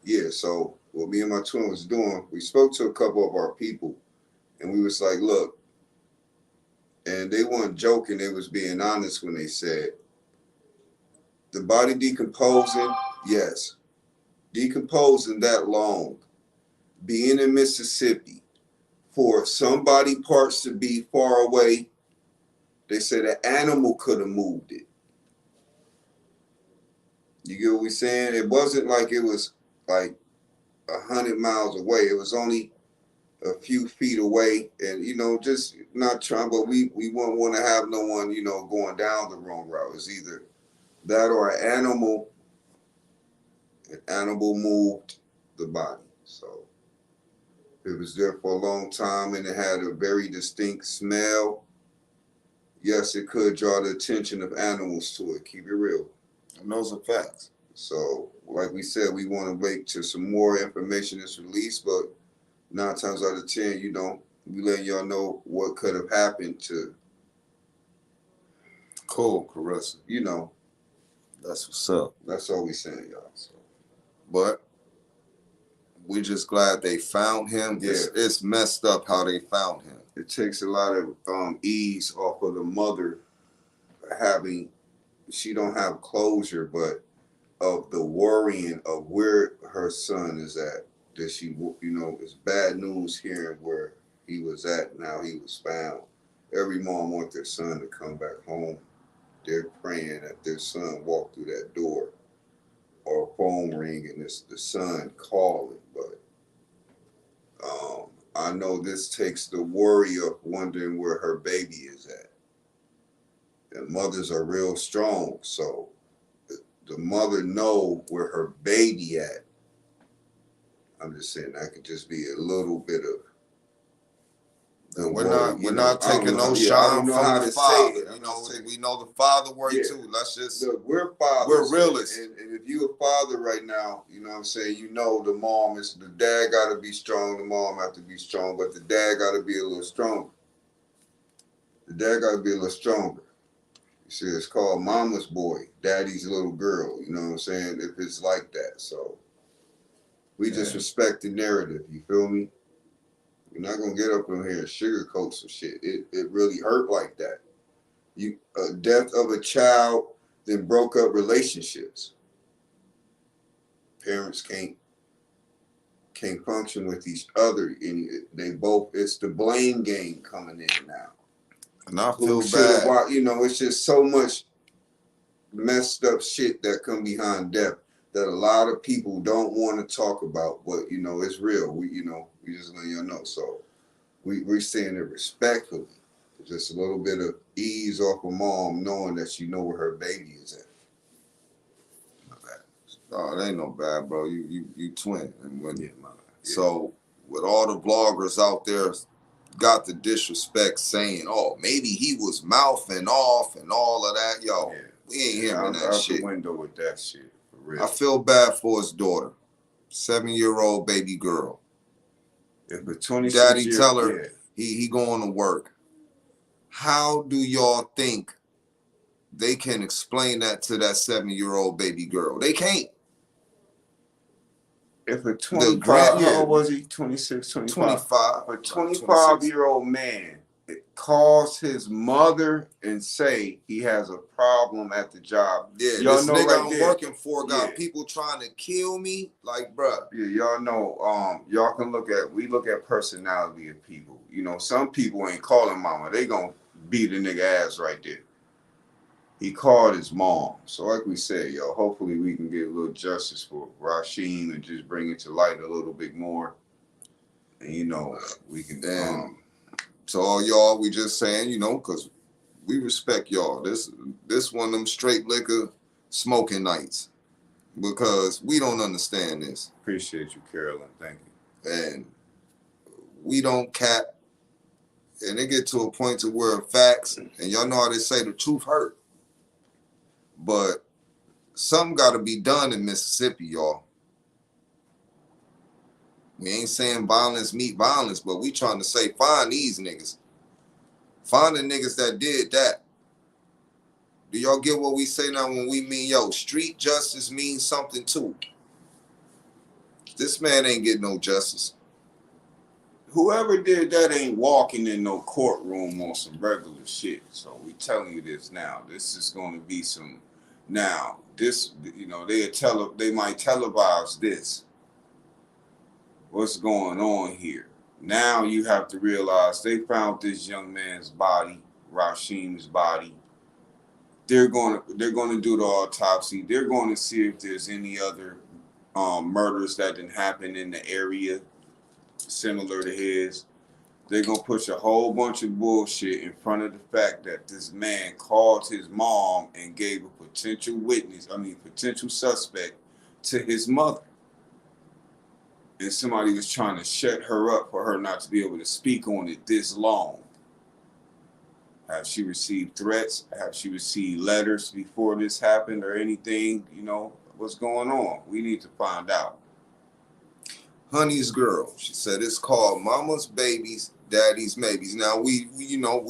S1: yeah, so what me and my twin was doing, we spoke to a couple of our people and we was like, look, and they weren't joking, they was being honest when they said the body decomposing, yes, decomposing that long, being in Mississippi, for some body parts to be far away, they said an animal could have moved it. You get what we're saying? It wasn't like it was like 100 miles away. It was only a few feet away, and you know, just not trying, but we wouldn't want to have no one, you know, going down the wrong route. It's either that or an animal moved the body. So it was there for a long time and it had a very distinct smell. Yes, it could draw the attention of animals to it. Keep it real.
S2: And those are facts.
S1: So, like we said, we want to wait till some more information is released, but 9 times out of 10, you know, we letting y'all know what could have happened to
S2: Cool, Caressa.
S1: You know.
S2: That's what's up.
S1: That's all we saying, y'all. So.
S2: But we just glad they found him. Yeah. It's messed up how they found him.
S1: It takes a lot of ease off of the mother having, she don't have closure, but of the worrying of where her son is at. That she, you know, it's bad news hearing where he was at. Now he was found. Every mom wants their son to come back home. they're praying that their son walk through that door, or a phone ring and it's the son calling. But I know this takes the worry of wondering where her baby is at. And mothers are real strong, so the mother know where her baby at. I'm just saying that could just be a little bit of the
S2: We're
S1: worry,
S2: not taking no
S1: I
S2: shine
S1: don't know
S2: from
S1: how
S2: the
S1: to say
S2: father.
S1: it.
S2: You know, we know the father worry
S1: Yeah.
S2: too. Let's just
S1: Look, we're fathers.
S2: we're realists.
S1: And if you a father right now, you know what I'm saying, you know the dad gotta be strong, the mom have to be strong, but the dad gotta be a little stronger. The dad gotta be a little stronger. You see, it's called mama's boy, daddy's little girl, you know what I'm saying? If it's like that. So we just respect the narrative, you feel me? We're not gonna get up in here and sugarcoat some shit. It really hurt like that. Death of a child, then broke up relationships. Parents can't function with each other, and they both. It's the blame game coming in now.
S2: And I feel bad.
S1: You know, it's just so much messed up shit that come behind death that a lot of people don't want to talk about, but you know, it's real. We just letting y'all know. So we're saying it respectfully. Just a little bit of ease off of mom knowing that she know where her baby is at.
S2: Not bad. Oh, it ain't no bad, bro. You twin. And when,
S1: Yeah.
S2: So with all the vloggers out there got the disrespect saying, oh, maybe he was mouthing off and all of that. Yo, we ain't hearing that
S1: out
S2: shit.
S1: The window with that shit. For real.
S2: I feel bad for his daughter, 7-year-old baby girl.
S1: If a 26
S2: Daddy tell her he going to work. How do y'all think they can explain that to that 7-year-old baby girl? They can't.
S1: If a 25, how old was he? 26, 25.
S2: 25.
S1: A 25-year-old man calls his mother and say he has a problem at the job.
S2: Yeah,
S1: y'all
S2: this
S1: know
S2: nigga
S1: right
S2: I'm
S1: there,
S2: working for got people trying to kill me. Like, bruh.
S1: Yeah, y'all know, y'all can we look at personality of people. You know, some people ain't calling mama. They gonna beat a nigga ass right there. He called his mom. So like we said, yo, hopefully we can get a little justice for Rasheem and just bring it to light a little bit more. And, you know, we can...
S2: So all y'all, we just saying, you know, because we respect y'all. This one of them straight liquor smoking nights. Because we don't understand this.
S1: Appreciate you, Carolyn. Thank you.
S2: And we don't cap. And it get to a point to where facts, and y'all know how they say the truth hurt. But something got to be done in Mississippi, y'all. We ain't saying violence meet violence, but we trying to say find these niggas. Find the niggas that did that. Do y'all get what we say now when we mean, yo, street justice means something too? This man ain't getting no justice.
S1: Whoever did that ain't walking in no courtroom on some regular shit. So we telling you this now. This is going to be some... Now, this, you know, they might televise this. What's going on here? Now you have to realize they found this young man's body, Rasheem's body. They're going to do the autopsy. They're going to see if there's any other murders that didn't happen in the area similar to his. They're going to push a whole bunch of bullshit in front of the fact that this man called his mom and gave a potential suspect to his mother. And somebody was trying to shut her up for her not to be able to speak on it this long. Have she received threats? Have she received letters before this happened or anything? You know, what's going on? We need to find out.
S2: Honey's girl, she said it's called Mama's Babies, Daddy's Maybes. Now we know what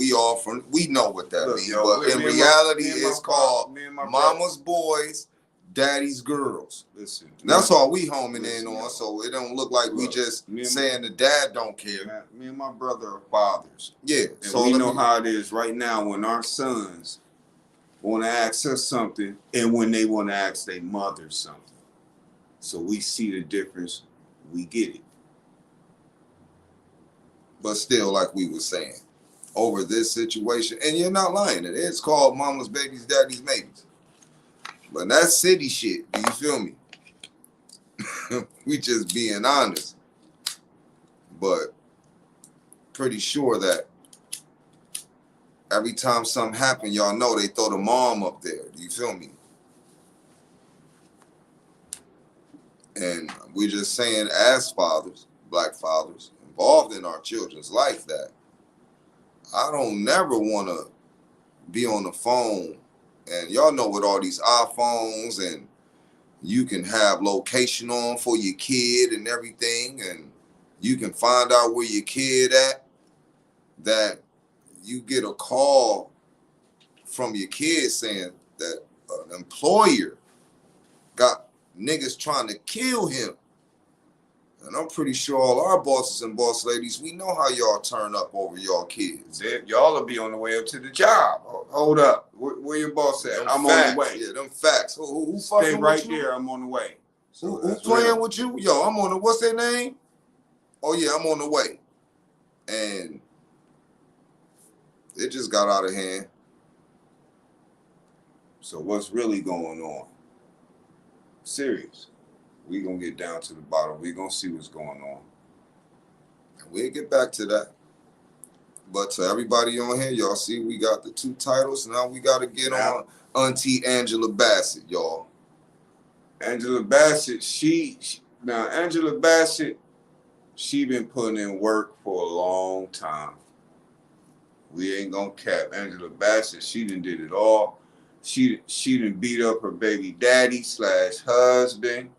S2: that means, but in reality it's called Mama's Boys, Daddy's Girls.
S1: Listen,
S2: that's all we homing in on, so it don't look like we just saying the dad don't care.
S1: Me and my brother are fathers.
S2: Yeah,
S1: and so we know how it is right now when our sons want to ask us something and when they want to ask their mother something. So we see the difference. We get it.
S2: But still, like we were saying, over this situation. And you're not lying. It is called mama's babies, daddy's maybes. But that's city shit. Do you feel me? We just being honest. But pretty sure that every time something happen, y'all know they throw the mom up there. Do you feel me? And we're just saying, as fathers, black fathers, involved in our children's life, that I don't never want to be on the phone. And y'all know with all these iPhones, and you can have location on for your kid and everything, and you can find out where your kid at, that you get a call from your kid saying that an employer got niggas trying to kill him. And I'm pretty sure all our bosses and boss ladies, we know how y'all turn up over y'all kids.
S1: Y'all will be on the way up to the job. Hold up. Where your boss at?
S2: Them
S1: I'm
S2: facts.
S1: on the way.
S2: Yeah, them facts. Who
S1: Stay
S2: fucking
S1: right
S2: with you?
S1: there. I'm on the way. So
S2: Who playing with you? Yo, I'm on the, what's their name? Oh yeah, I'm on the way. And it just got out of hand.
S1: So what's really going on? Serious. We gonna get down to the bottom. We gonna see what's going on.
S2: And we'll get back to that. But to everybody on here, y'all see we got the 2 titles. Now we got to get on Auntie Angela Bassett, y'all.
S1: Angela Bassett, Angela Bassett, she been putting in work for a long time. We ain't gonna cap. Angela Bassett, she done did it all. She done beat up her baby daddy / husband.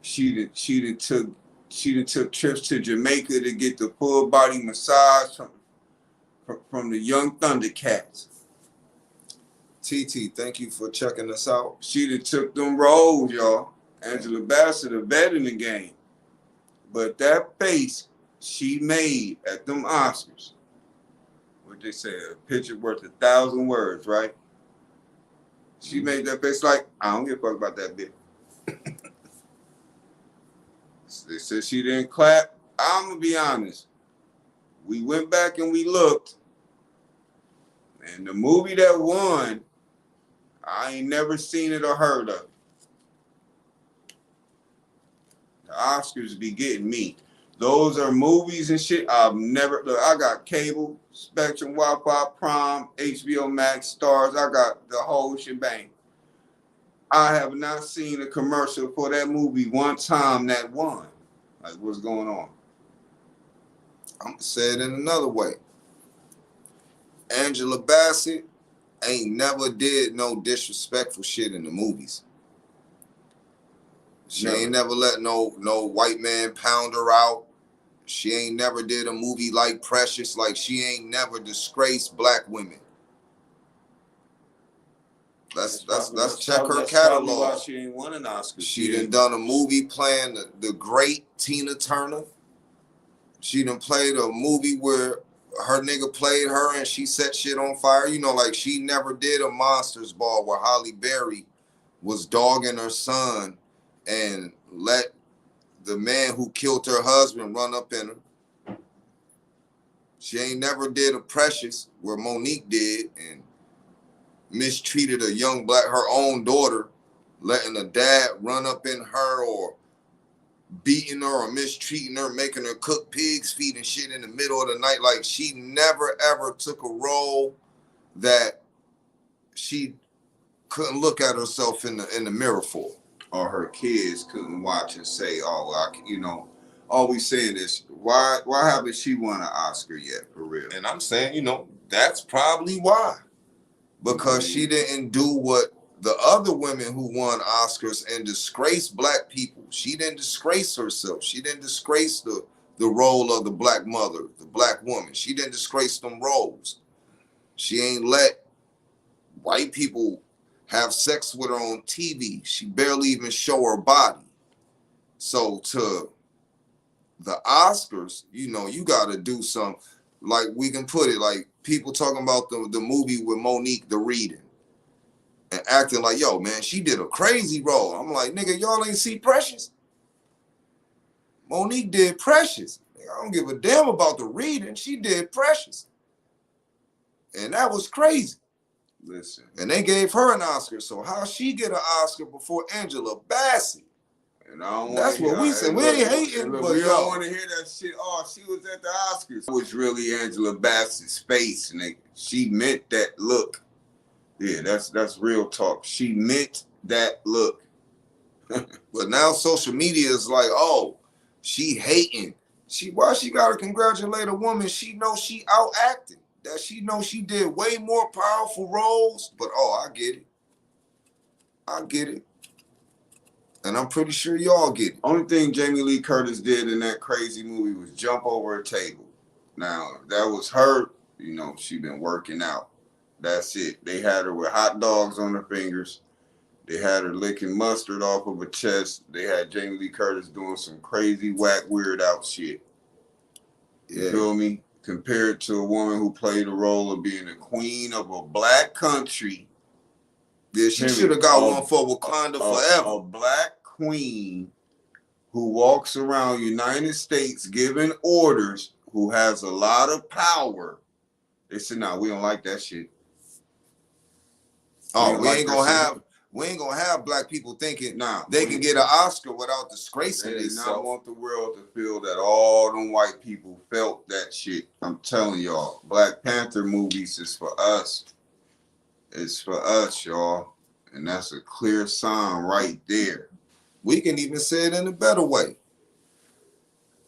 S1: She done took trips to Jamaica to get the full body massage from the young Thundercats.
S2: TT, thank you for checking us out.
S1: She done took them roles, y'all. Angela Bassett, a vet in the game. But that face she made at them Oscars, what they say, a picture worth 1,000 words, right? She made that face like, I don't give a fuck about that bitch. They said she didn't clap. I'm going to be honest. We went back and we looked. And the movie that won, I ain't never seen it or heard of. The Oscars be getting me. Those are movies and shit I've never, look, I got cable, Spectrum, Wi-Fi, Prime, HBO Max, Stars. I got the whole shebang. I have not seen a commercial for that movie one time that won. Like, what's going on?
S2: I'm going to say it in another way. Angela Bassett ain't never did no disrespectful shit in the movies. She ain't never let no white man pound her out. She ain't never did a movie like Precious. Like, she ain't never disgraced black women. Let's check her catalog.
S1: Why she ain't won an Oscar.
S2: She done a movie playing the great Tina Turner. She done played a movie where her nigga played her and she set shit on fire. You know, like, she never did a Monsters Ball where Halle Berry was dogging her son and let the man who killed her husband run up in her. She ain't never did a Precious where Monique did and mistreated a young black, her own daughter, letting a dad run up in her or beating her or mistreating her, making her cook pig's feet and shit in the middle of the night. Like, she never ever took a role that she couldn't look at herself in the mirror for.
S1: Or her kids couldn't watch and say, oh, all we saying is, why haven't she won an Oscar yet, for real?
S2: And I'm saying, that's probably why. Because she didn't do what the other women who won Oscars and disgraced black people. She didn't disgrace herself. She didn't disgrace the role of the black mother, the black woman. She didn't disgrace them roles. She ain't let white people have sex with her on TV. She barely even show her body. So to the Oscars, you got to do some, like, we can put it like people talking about the movie with Monique, The Reading, and acting like, yo, man, she did a crazy role. I'm like, nigga, y'all ain't see Precious? Monique did Precious. I don't give a damn about The Reading. She did Precious. And that was crazy.
S1: Listen.
S2: And they gave her an Oscar. So how she get an Oscar before Angela Bassett?
S1: And I don't
S2: That's what we said. We ain't hating, but
S1: we
S2: yo.
S1: don't want to hear that shit. Oh, she was at the Oscars. It was really Angela Bassett's face, nigga. She meant that look. Yeah, that's real talk. She meant that look.
S2: But now social media is like, oh, she hating. Why she gotta congratulate a woman? She knows she outacted. That she knows she did way more powerful roles. But I get it. I get it. And I'm pretty sure y'all get it.
S1: Only thing Jamie Lee Curtis did in that crazy movie was jump over a table. Now, that was her, she been working out. That's it. They had her with hot dogs on her fingers. They had her licking mustard off of her chest. They had Jamie Lee Curtis doing some crazy, whack, weird out shit. You feel me? Compared to a woman who played the role of being the queen of a black country.
S2: Yeah, she should have got one for Wakanda forever.
S1: A black queen who walks around United States giving orders, who has a lot of power. They said, "Nah, we don't like that shit."
S2: We ain't gonna have black people thinking they can get an Oscar without disgracing themselves.
S1: They not want the world to feel that all them white people felt that shit. I'm telling y'all, Black Panther movies is for us. It's for us, y'all. And that's a clear sign right there.
S2: We can even say it in a better way.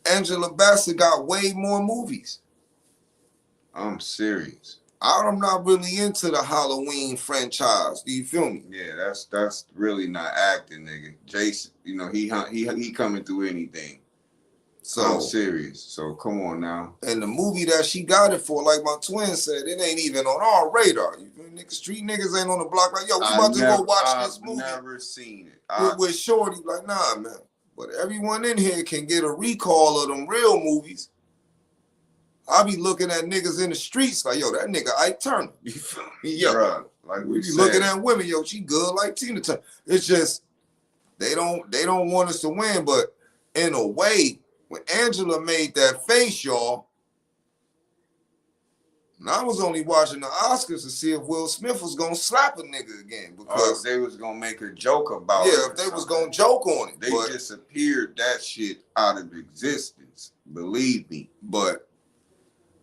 S2: Angela Bassett got way more movies.
S1: I'm serious.
S2: I'm not really into the Halloween franchise. Do you feel me?
S1: Yeah, that's really not acting, nigga. Jason, he coming through anything. So I'm serious. So come on now.
S2: And the movie that she got it for, like my twin said, it ain't even on our radar. Street niggas ain't on the block like, yo, we about to go watch this movie.
S1: I've never seen it.
S2: With Shorty, like, nah, man. But everyone in here can get a recall of them real movies. I be looking at niggas in the streets like, yo, that nigga Ike Turner. You feel me? Yo,
S1: bruh, like
S2: we be looking at women, yo, she good like Tina Turner. It's just they don't want us to win, but in a way, when Angela made that face, y'all, and I was only watching the Oscars to see if Will Smith was gonna slap a nigga again, because
S1: they was gonna make a joke about it.
S2: Yeah, if they was gonna joke on it.
S1: They disappeared that shit out of existence. Believe me.
S2: But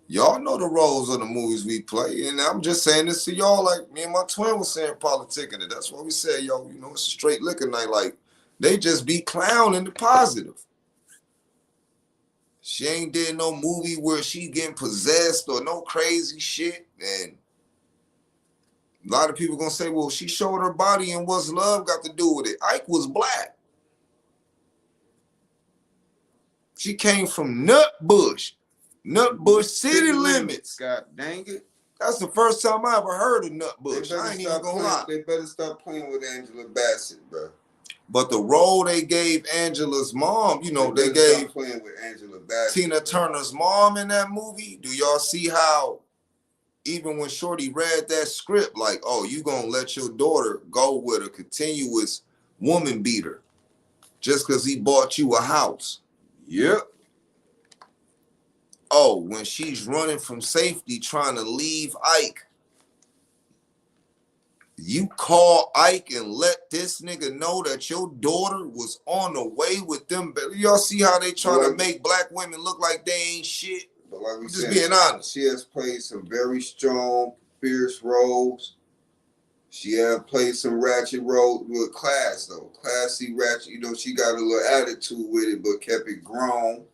S2: y'all know the roles of the movies we play, and I'm just saying this to y'all like me and my twin was saying politicking it. That's why we said, yo, it's a straight liquor night. Like, they just be clowning the positive. She ain't did no movie where she getting possessed or no crazy shit. And a lot of people gonna say, well, she showed her body and what's love got to do with it? Ike was black. She came from Nutbush city limits.
S1: God dang it.
S2: That's the first time I ever heard of Nutbush. I ain't even gonna lie.
S1: They better stop playing with Angela Bassett, bro.
S2: But the role they gave Angela's mom, they gave
S1: playing with Angela Bassett,
S2: Tina Turner's mom in that movie. Do y'all see how even when Shorty read that script, like, oh, you gonna let your daughter go with a continuous woman beater just because he bought you a house?
S1: Yep.
S2: Oh, when she's running from safety trying to leave Ike, you call Ike and let this nigga know that your daughter was on the way with them. Y'all see how they trying to make black women look like they ain't shit?
S1: But like we
S2: just being honest.
S1: She has played some very strong, fierce roles. She has played some ratchet roles with class, though. Classy, ratchet. She got a little attitude with it, but kept it grown.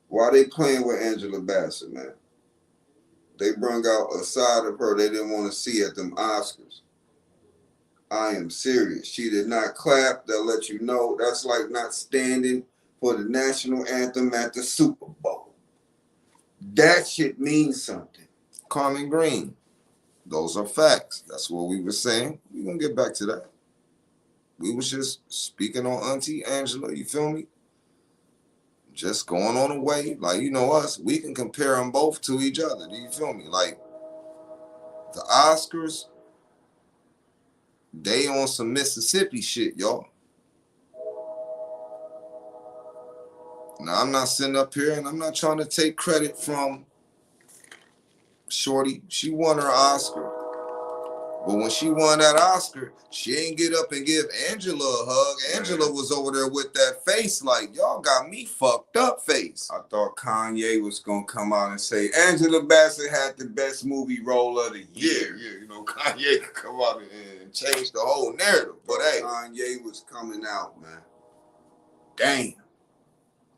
S1: Why they playing with Angela Bassett, man? They brought out a side of her they didn't want to see at them Oscars. I am serious. She did not clap. They'll let you know. That's like not standing for the national anthem at the Super Bowl. That shit means something.
S2: Carmen Green. Those are facts. That's what we were saying. We're going to get back to that. We was just speaking on Auntie Angela. You feel me? Just going on a way. Like, us. We can compare them both to each other. Do you feel me? Like, the Oscars, they on some Mississippi shit, y'all. Now, I'm not sitting up here and I'm not trying to take credit from Shorty, she won her Oscar. But when she won that Oscar, she ain't get up and give Angela a hug. Angela was over there with that face like, y'all got me fucked up face.
S1: I thought Kanye was gonna come out and say Angela Bassett had the best movie role of the year.
S2: Yeah, you know, Kanye could come out and change the whole narrative. But hey,
S1: Kanye was coming out, man.
S2: damn.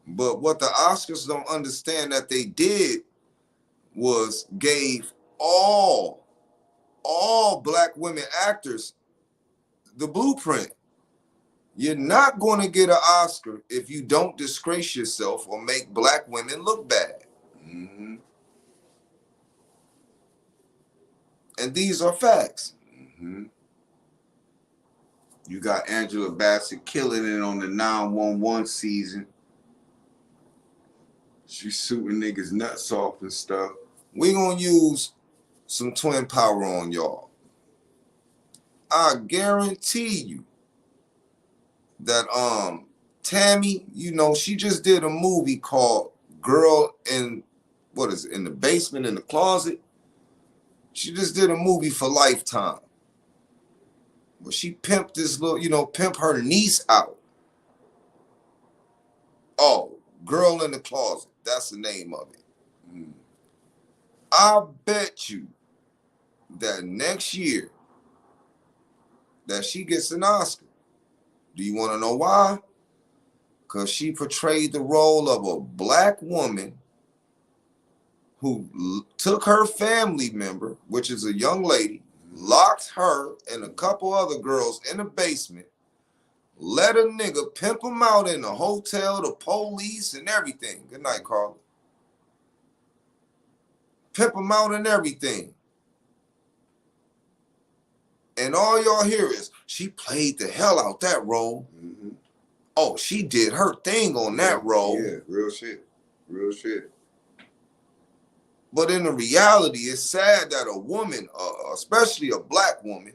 S2: But what the Oscars don't understand that they did was gave all black women actors the blueprint. You're not going to get an Oscar if you don't disgrace yourself or make black women look bad.
S1: Mm-hmm.
S2: And these are facts.
S1: Mm-hmm. You got Angela Bassett killing it on the 911 season. She's shooting niggas nuts off and stuff.
S2: We're going to use some twin power on y'all. I guarantee you that Tammy, you know, she just did a movie called Girl in, what is it, in the Basement, in the Closet. She just did a movie for Lifetime. Where she pimped this little, you know, pimp her niece out. Oh, Girl in the Closet. That's the name of it.
S1: Mm.
S2: I bet you that next year that she gets an Oscar. Do you want to know why? Because she portrayed the role of a black woman who took her family member, which is a young lady, locked her and a couple other girls in the basement, let a nigga pimp them out in the hotel, the police, and everything. Good night, Carla. Pimp them out and everything. And all y'all hear is, she played the hell out that role.
S1: Mm-hmm.
S2: Oh, she did her thing on that role.
S1: Yeah, real shit. Real shit.
S2: But in the reality, it's sad that a woman, especially a black woman,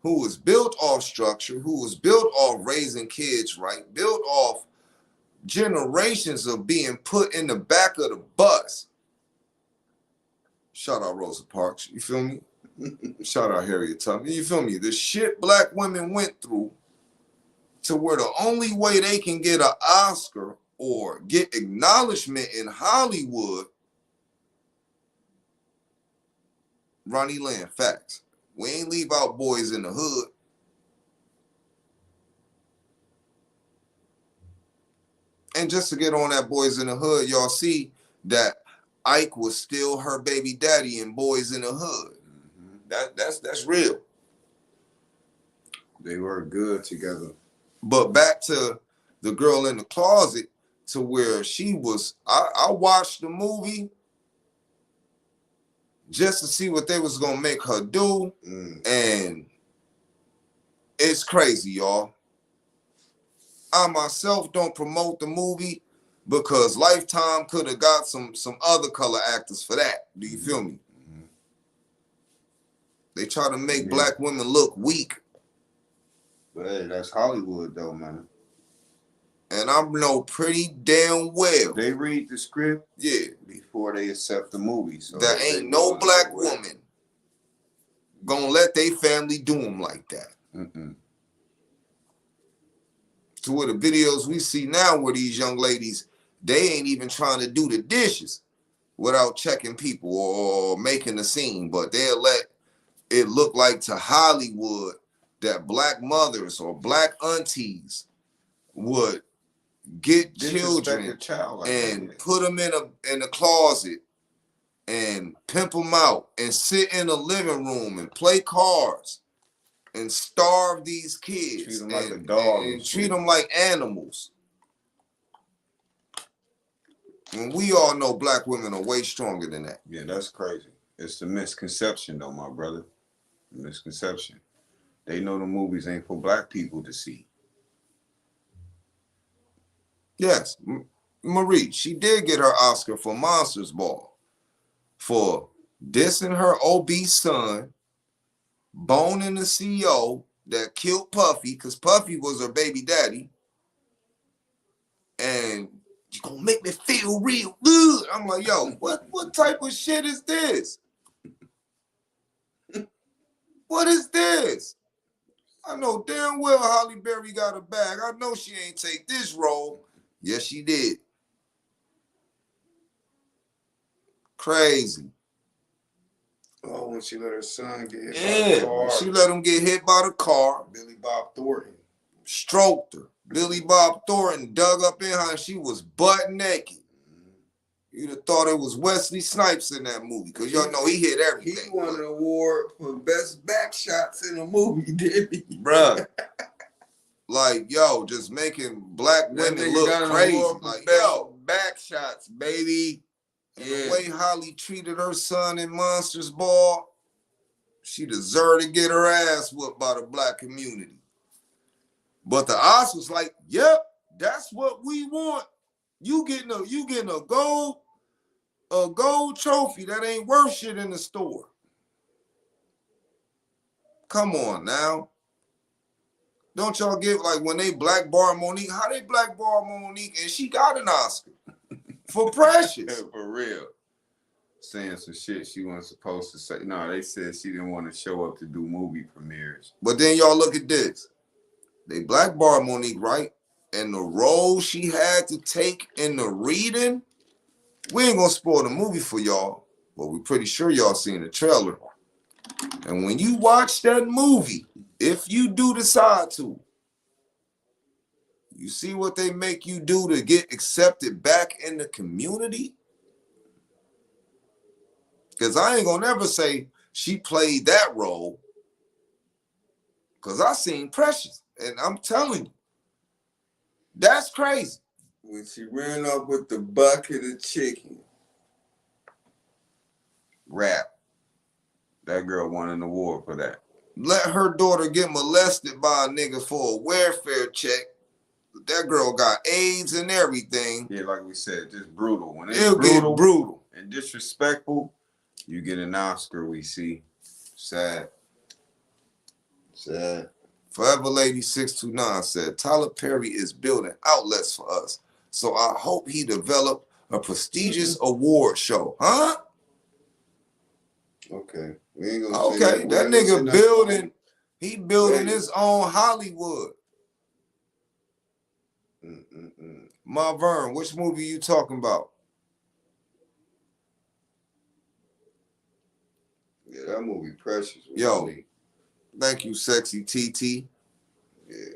S2: who was built off structure, who was built off raising kids right, built off generations of being put in the back of the bus. Shout out Rosa Parks, you feel me? Shout out Harriet Tubman, you feel me? The shit black women went through to where the only way they can get an Oscar or get acknowledgement in Hollywood, Ronnie Land, facts. We ain't leave out Boys in the Hood. And just to get on that Boys in the Hood, y'all see that Ike was still her baby daddy in Boys in the Hood.
S1: Mm-hmm.
S2: That's real.
S1: They were good together.
S2: But back to the Girl in the Closet, to where she was, I watched the movie just to see what they was gonna make her do. And it's crazy, y'all. I myself don't promote the movie because Lifetime could have got some other color actors for that. Do you feel me?
S1: Mm-hmm.
S2: They try to make black women look weak.
S1: But hey, that's Hollywood though, man.
S2: And I know pretty damn well.
S1: They read the script,
S2: yeah,
S1: before they accept the movie. So
S2: that ain't no black woman gonna let their family do them like that.
S1: Mm-mm.
S2: To where the videos we see now where these young ladies, they ain't even trying to do the dishes without checking people or making a scene, but they'll let it look like to Hollywood that black mothers or black aunties would get children
S1: like
S2: and put them in a closet and pimp them out and sit in a living room and play cards and starve these kids.
S1: Treat them like a dog.
S2: And treat them like animals. And we all know black women are way stronger than that.
S1: Yeah, that's crazy. It's the misconception though, my brother. The misconception. They know the movies ain't for black people to see.
S2: Yes, Marie, she did get her Oscar for Monsters Ball for dissing her obese son, boning the CEO that killed Puffy, because Puffy was her baby daddy, and You gonna make me feel real good. I'm like, yo, what type of shit is this? What is this? I know damn well Holly Berry got a bag. I know she ain't take this role. Yes, she did. Crazy.
S1: Oh, when she let her son get hit by
S2: Yeah,
S1: the car.
S2: she let him get hit by the car.
S1: Billy Bob Thornton.
S2: Stroked her. Billy Bob Thornton dug up in her and she was butt naked. You'd have thought it was Wesley Snipes in that movie, because y'all know he hit everything.
S1: He won an award for best back shots in a movie, didn't he?
S2: Bruh. Like, yo, just making black women look crazy. Like, yo,
S1: back shots, baby.
S2: and the way Holly treated her son in Monsters Ball, she deserved to get her ass whooped by the black community. But the Oscars like, yep, that's what we want. You getting a gold trophy that ain't worth shit in the store. Come on now. Don't y'all get, like, when they blackball Monique, how they blackball Monique and she got an Oscar for Precious.
S1: For real. Saying some shit she wasn't supposed to say. No, they said she didn't want to show up to do movie premieres.
S2: But then y'all look at this. They blackballed Monique, right? And the role she had to take in the reading, we ain't gonna spoil the movie for y'all, but we pretty sure y'all seen the trailer. And when you watch that movie, if you do decide to, you see what they make you do to get accepted back in the community? Because I ain't gonna never say she played that role, because I seen Precious, and I'm telling you, that's crazy.
S1: When she ran up with the bucket of chicken.
S2: Rap.
S1: That girl won an award for that.
S2: Let her daughter get molested by a nigga for a welfare check. That girl got AIDS and everything.
S1: Yeah, like we said, just brutal. When it's
S2: It'll get brutal
S1: and disrespectful, you get an Oscar, we see. Sad. Sad.
S2: Forever Lady 629 said, Tyler Perry is building outlets for us. So I hope he developed a prestigious award show. Huh?
S1: Okay. We ain't gonna
S2: Okay, that nigga building, he building his own Hollywood. Ma Vern, which movie you talking about?
S1: Yeah, that movie Precious.
S2: Yo, thank you, Sexy TT.
S1: Yeah.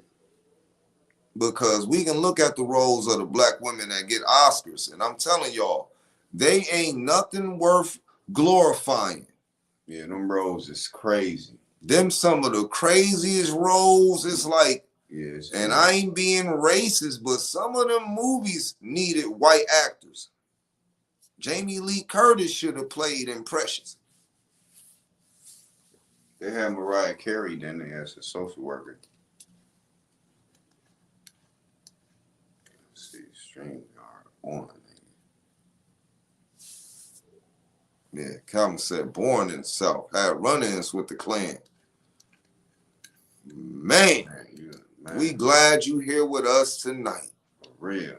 S2: Because we can look at the roles of the black women that get Oscars, and I'm telling y'all, they ain't nothing worth glorifying.
S1: Yeah, them roles is crazy.
S2: Them some of the craziest roles. It's like,
S1: yes,
S2: and I ain't being racist, but some of them movies needed white actors. Jamie Lee Curtis should have played in Precious.
S1: They had Mariah Carey, then they as a social worker. Let's see, streams are on.
S2: Yeah, Calvin said, born in the South, had run-ins with the Klan. Man, we glad you here with us tonight.
S1: For real.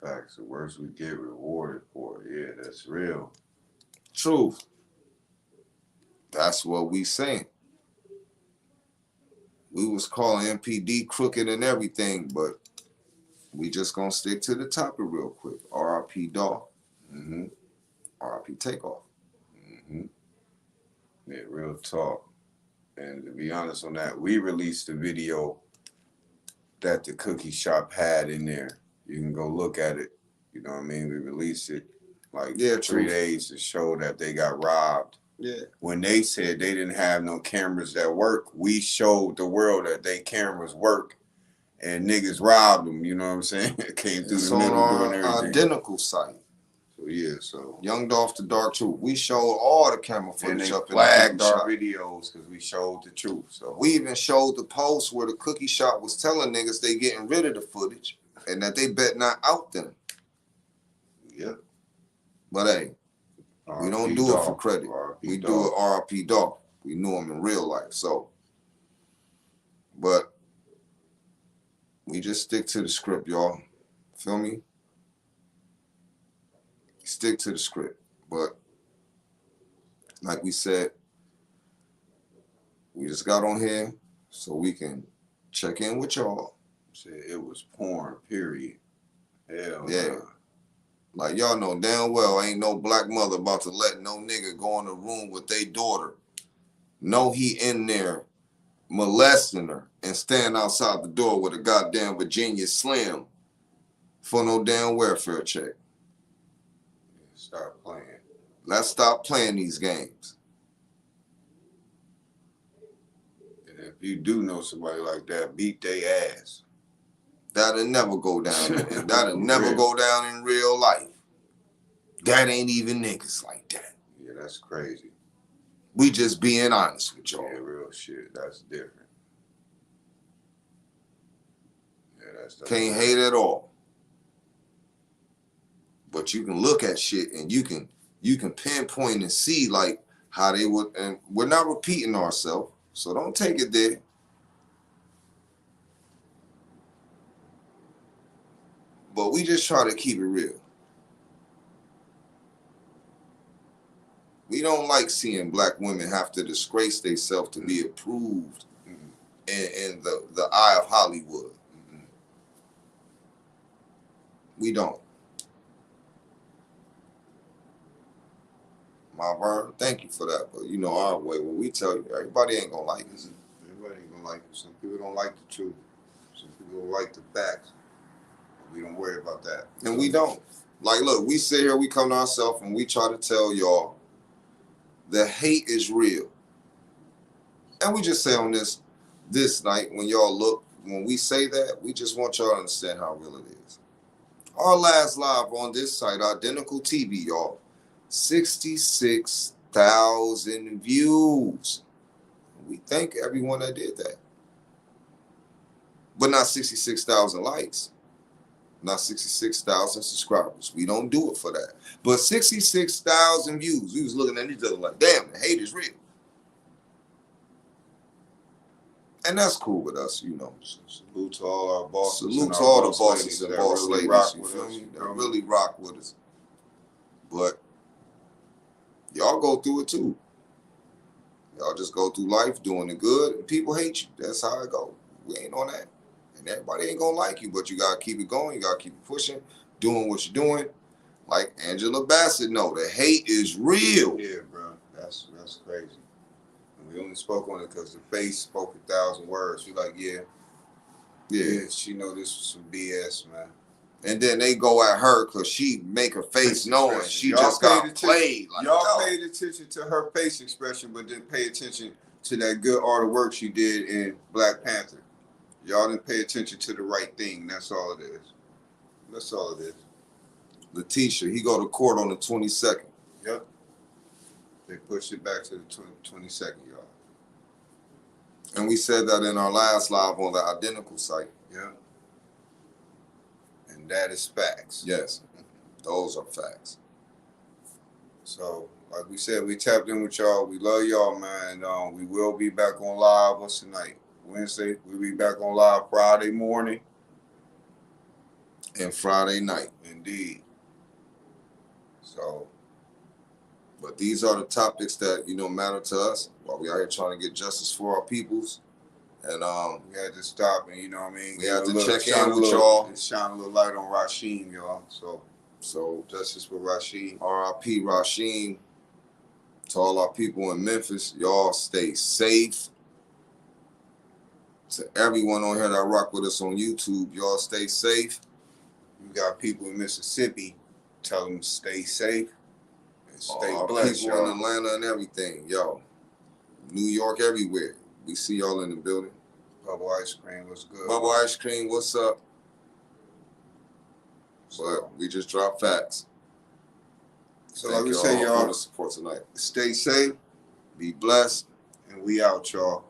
S1: Facts, the worse we get rewarded for. Yeah, that's real.
S2: Truth. That's what we saying. We was calling MPD crooked and everything, but we just gonna stick to the topic real quick. RIP Dog. RIP Takeoff.
S1: Yeah, real talk. And to be honest on that, we released a video that the cookie shop had in there. You can go look at it. You know what I mean? We released it like 3 days to show that they got robbed.
S2: Yeah.
S1: When they said they didn't have no cameras that work, we showed the world that they cameras work, and niggas robbed them. You know what I'm saying? It came through the middle doing everything.
S2: Identical site.
S1: So yeah, so
S2: Young Dolph the Dark Truth. We showed all the camera footage up in
S1: flagged our videos because we showed the truth. So
S2: we even showed the post where the cookie shop was telling niggas they getting rid of the footage and that they bet not out them.
S1: Yep.
S2: But hey, we don't do it for credit. We do it RIP Dog. We knew him in real life. So, but we just stick to the script, y'all. Feel me? Stick to the script. But like we said, we just got on here so we can check in with y'all.
S1: Said it was porn, period. Hell
S2: Yeah.
S1: nah.
S2: Like y'all know damn well ain't no black mother about to let no nigga go in the room with their daughter. Know he in there molesting her and stand outside the door with a goddamn Virginia Slim for no damn welfare check.
S1: Stop playing.
S2: Let's stop playing these games.
S1: And if you do know somebody like that, beat their ass.
S2: That'll never go down. That'll never go down in real life. That ain't even niggas like that.
S1: Yeah, that's crazy.
S2: We just being honest with y'all.
S1: Yeah, real shit. That's different. Yeah, that's
S2: Can't hate at all. But you can look at shit and you can pinpoint and see like how they would, and we're not repeating ourselves, so don't take it there. But we just try to keep it real. We don't like seeing black women have to disgrace themselves to be approved in the eye of Hollywood. We don't. My Vern, thank you for that. But you know our way, when we tell you, everybody ain't gonna like us.
S1: Everybody ain't gonna like it. Some people don't like the truth. Some people don't like the facts. We don't worry about that.
S2: And we don't. Like, look, we sit here, we come to ourselves, and we try to tell y'all the hate is real. And we just say on this night, when y'all look, when we say that, we just want y'all to understand how real it is. Our last live on this site, Identical TV, y'all, 66,000 views. We thank everyone that did that. But not 66,000 likes. Not 66,000 subscribers. We don't do it for that. But 66,000 views. We was looking at each other like, damn, the hate is real. And that's cool with us, you know.
S1: Salute to all our bosses.
S2: Salute to all the bosses and boss ladies, you feel me? That really rock with us. But y'all go through it too. Y'all just go through life doing the good, and people hate you. That's how it go. We ain't on that. And everybody ain't gonna like you, but you gotta keep it going. You gotta keep it pushing, doing what you're doing. Like Angela Bassett, no, the hate is real.
S1: Yeah, bro, that's crazy. And we only spoke on it because the face spoke 1,000 words. We like, yeah, she know this was some BS, man.
S2: And then they go at her because she make her face knowing she just got played. Like,
S1: y'all paid attention to her face expression, but didn't pay attention to that good art of work she did in Black Panther. Y'all didn't pay attention to the right thing. That's all it is. That's all it is.
S2: Letitia, he go to court on the 22nd.
S1: Yep. They pushed it back to the 22nd, y'all.
S2: And we said that in our last live on the Identical site.
S1: Yep. And that is facts.
S2: Yes, those are facts.
S1: So, like we said, we tapped in with y'all. We love y'all, man. And we will be back on live. What's tonight? Wednesday. We'll be back on live Friday morning.
S2: And Friday night.
S1: Indeed. So,
S2: but these are the topics that, you know, matter to us while we out here trying to get justice for our peoples. And
S1: we had to stop and, you know what I mean?
S2: We had to check in with y'all.
S1: Shine a little light on Rasheem, y'all. So justice for Rasheem.
S2: R.I.P. Rasheem. To all our people in Memphis, y'all stay safe. To everyone on here that rock with us on YouTube, y'all stay safe.
S1: You got people in Mississippi, tell them to stay safe and stay
S2: all
S1: blessed,
S2: people
S1: y'all.
S2: in Atlanta and everything, yo. New York, everywhere. We see y'all in the building.
S1: Bubble Ice Cream, what's good?
S2: Bubble Ice Cream, what's up? But we just dropped facts.
S1: So like we say, y'all,
S2: for the support tonight.
S1: Stay safe,
S2: Be blessed,
S1: and we out, y'all.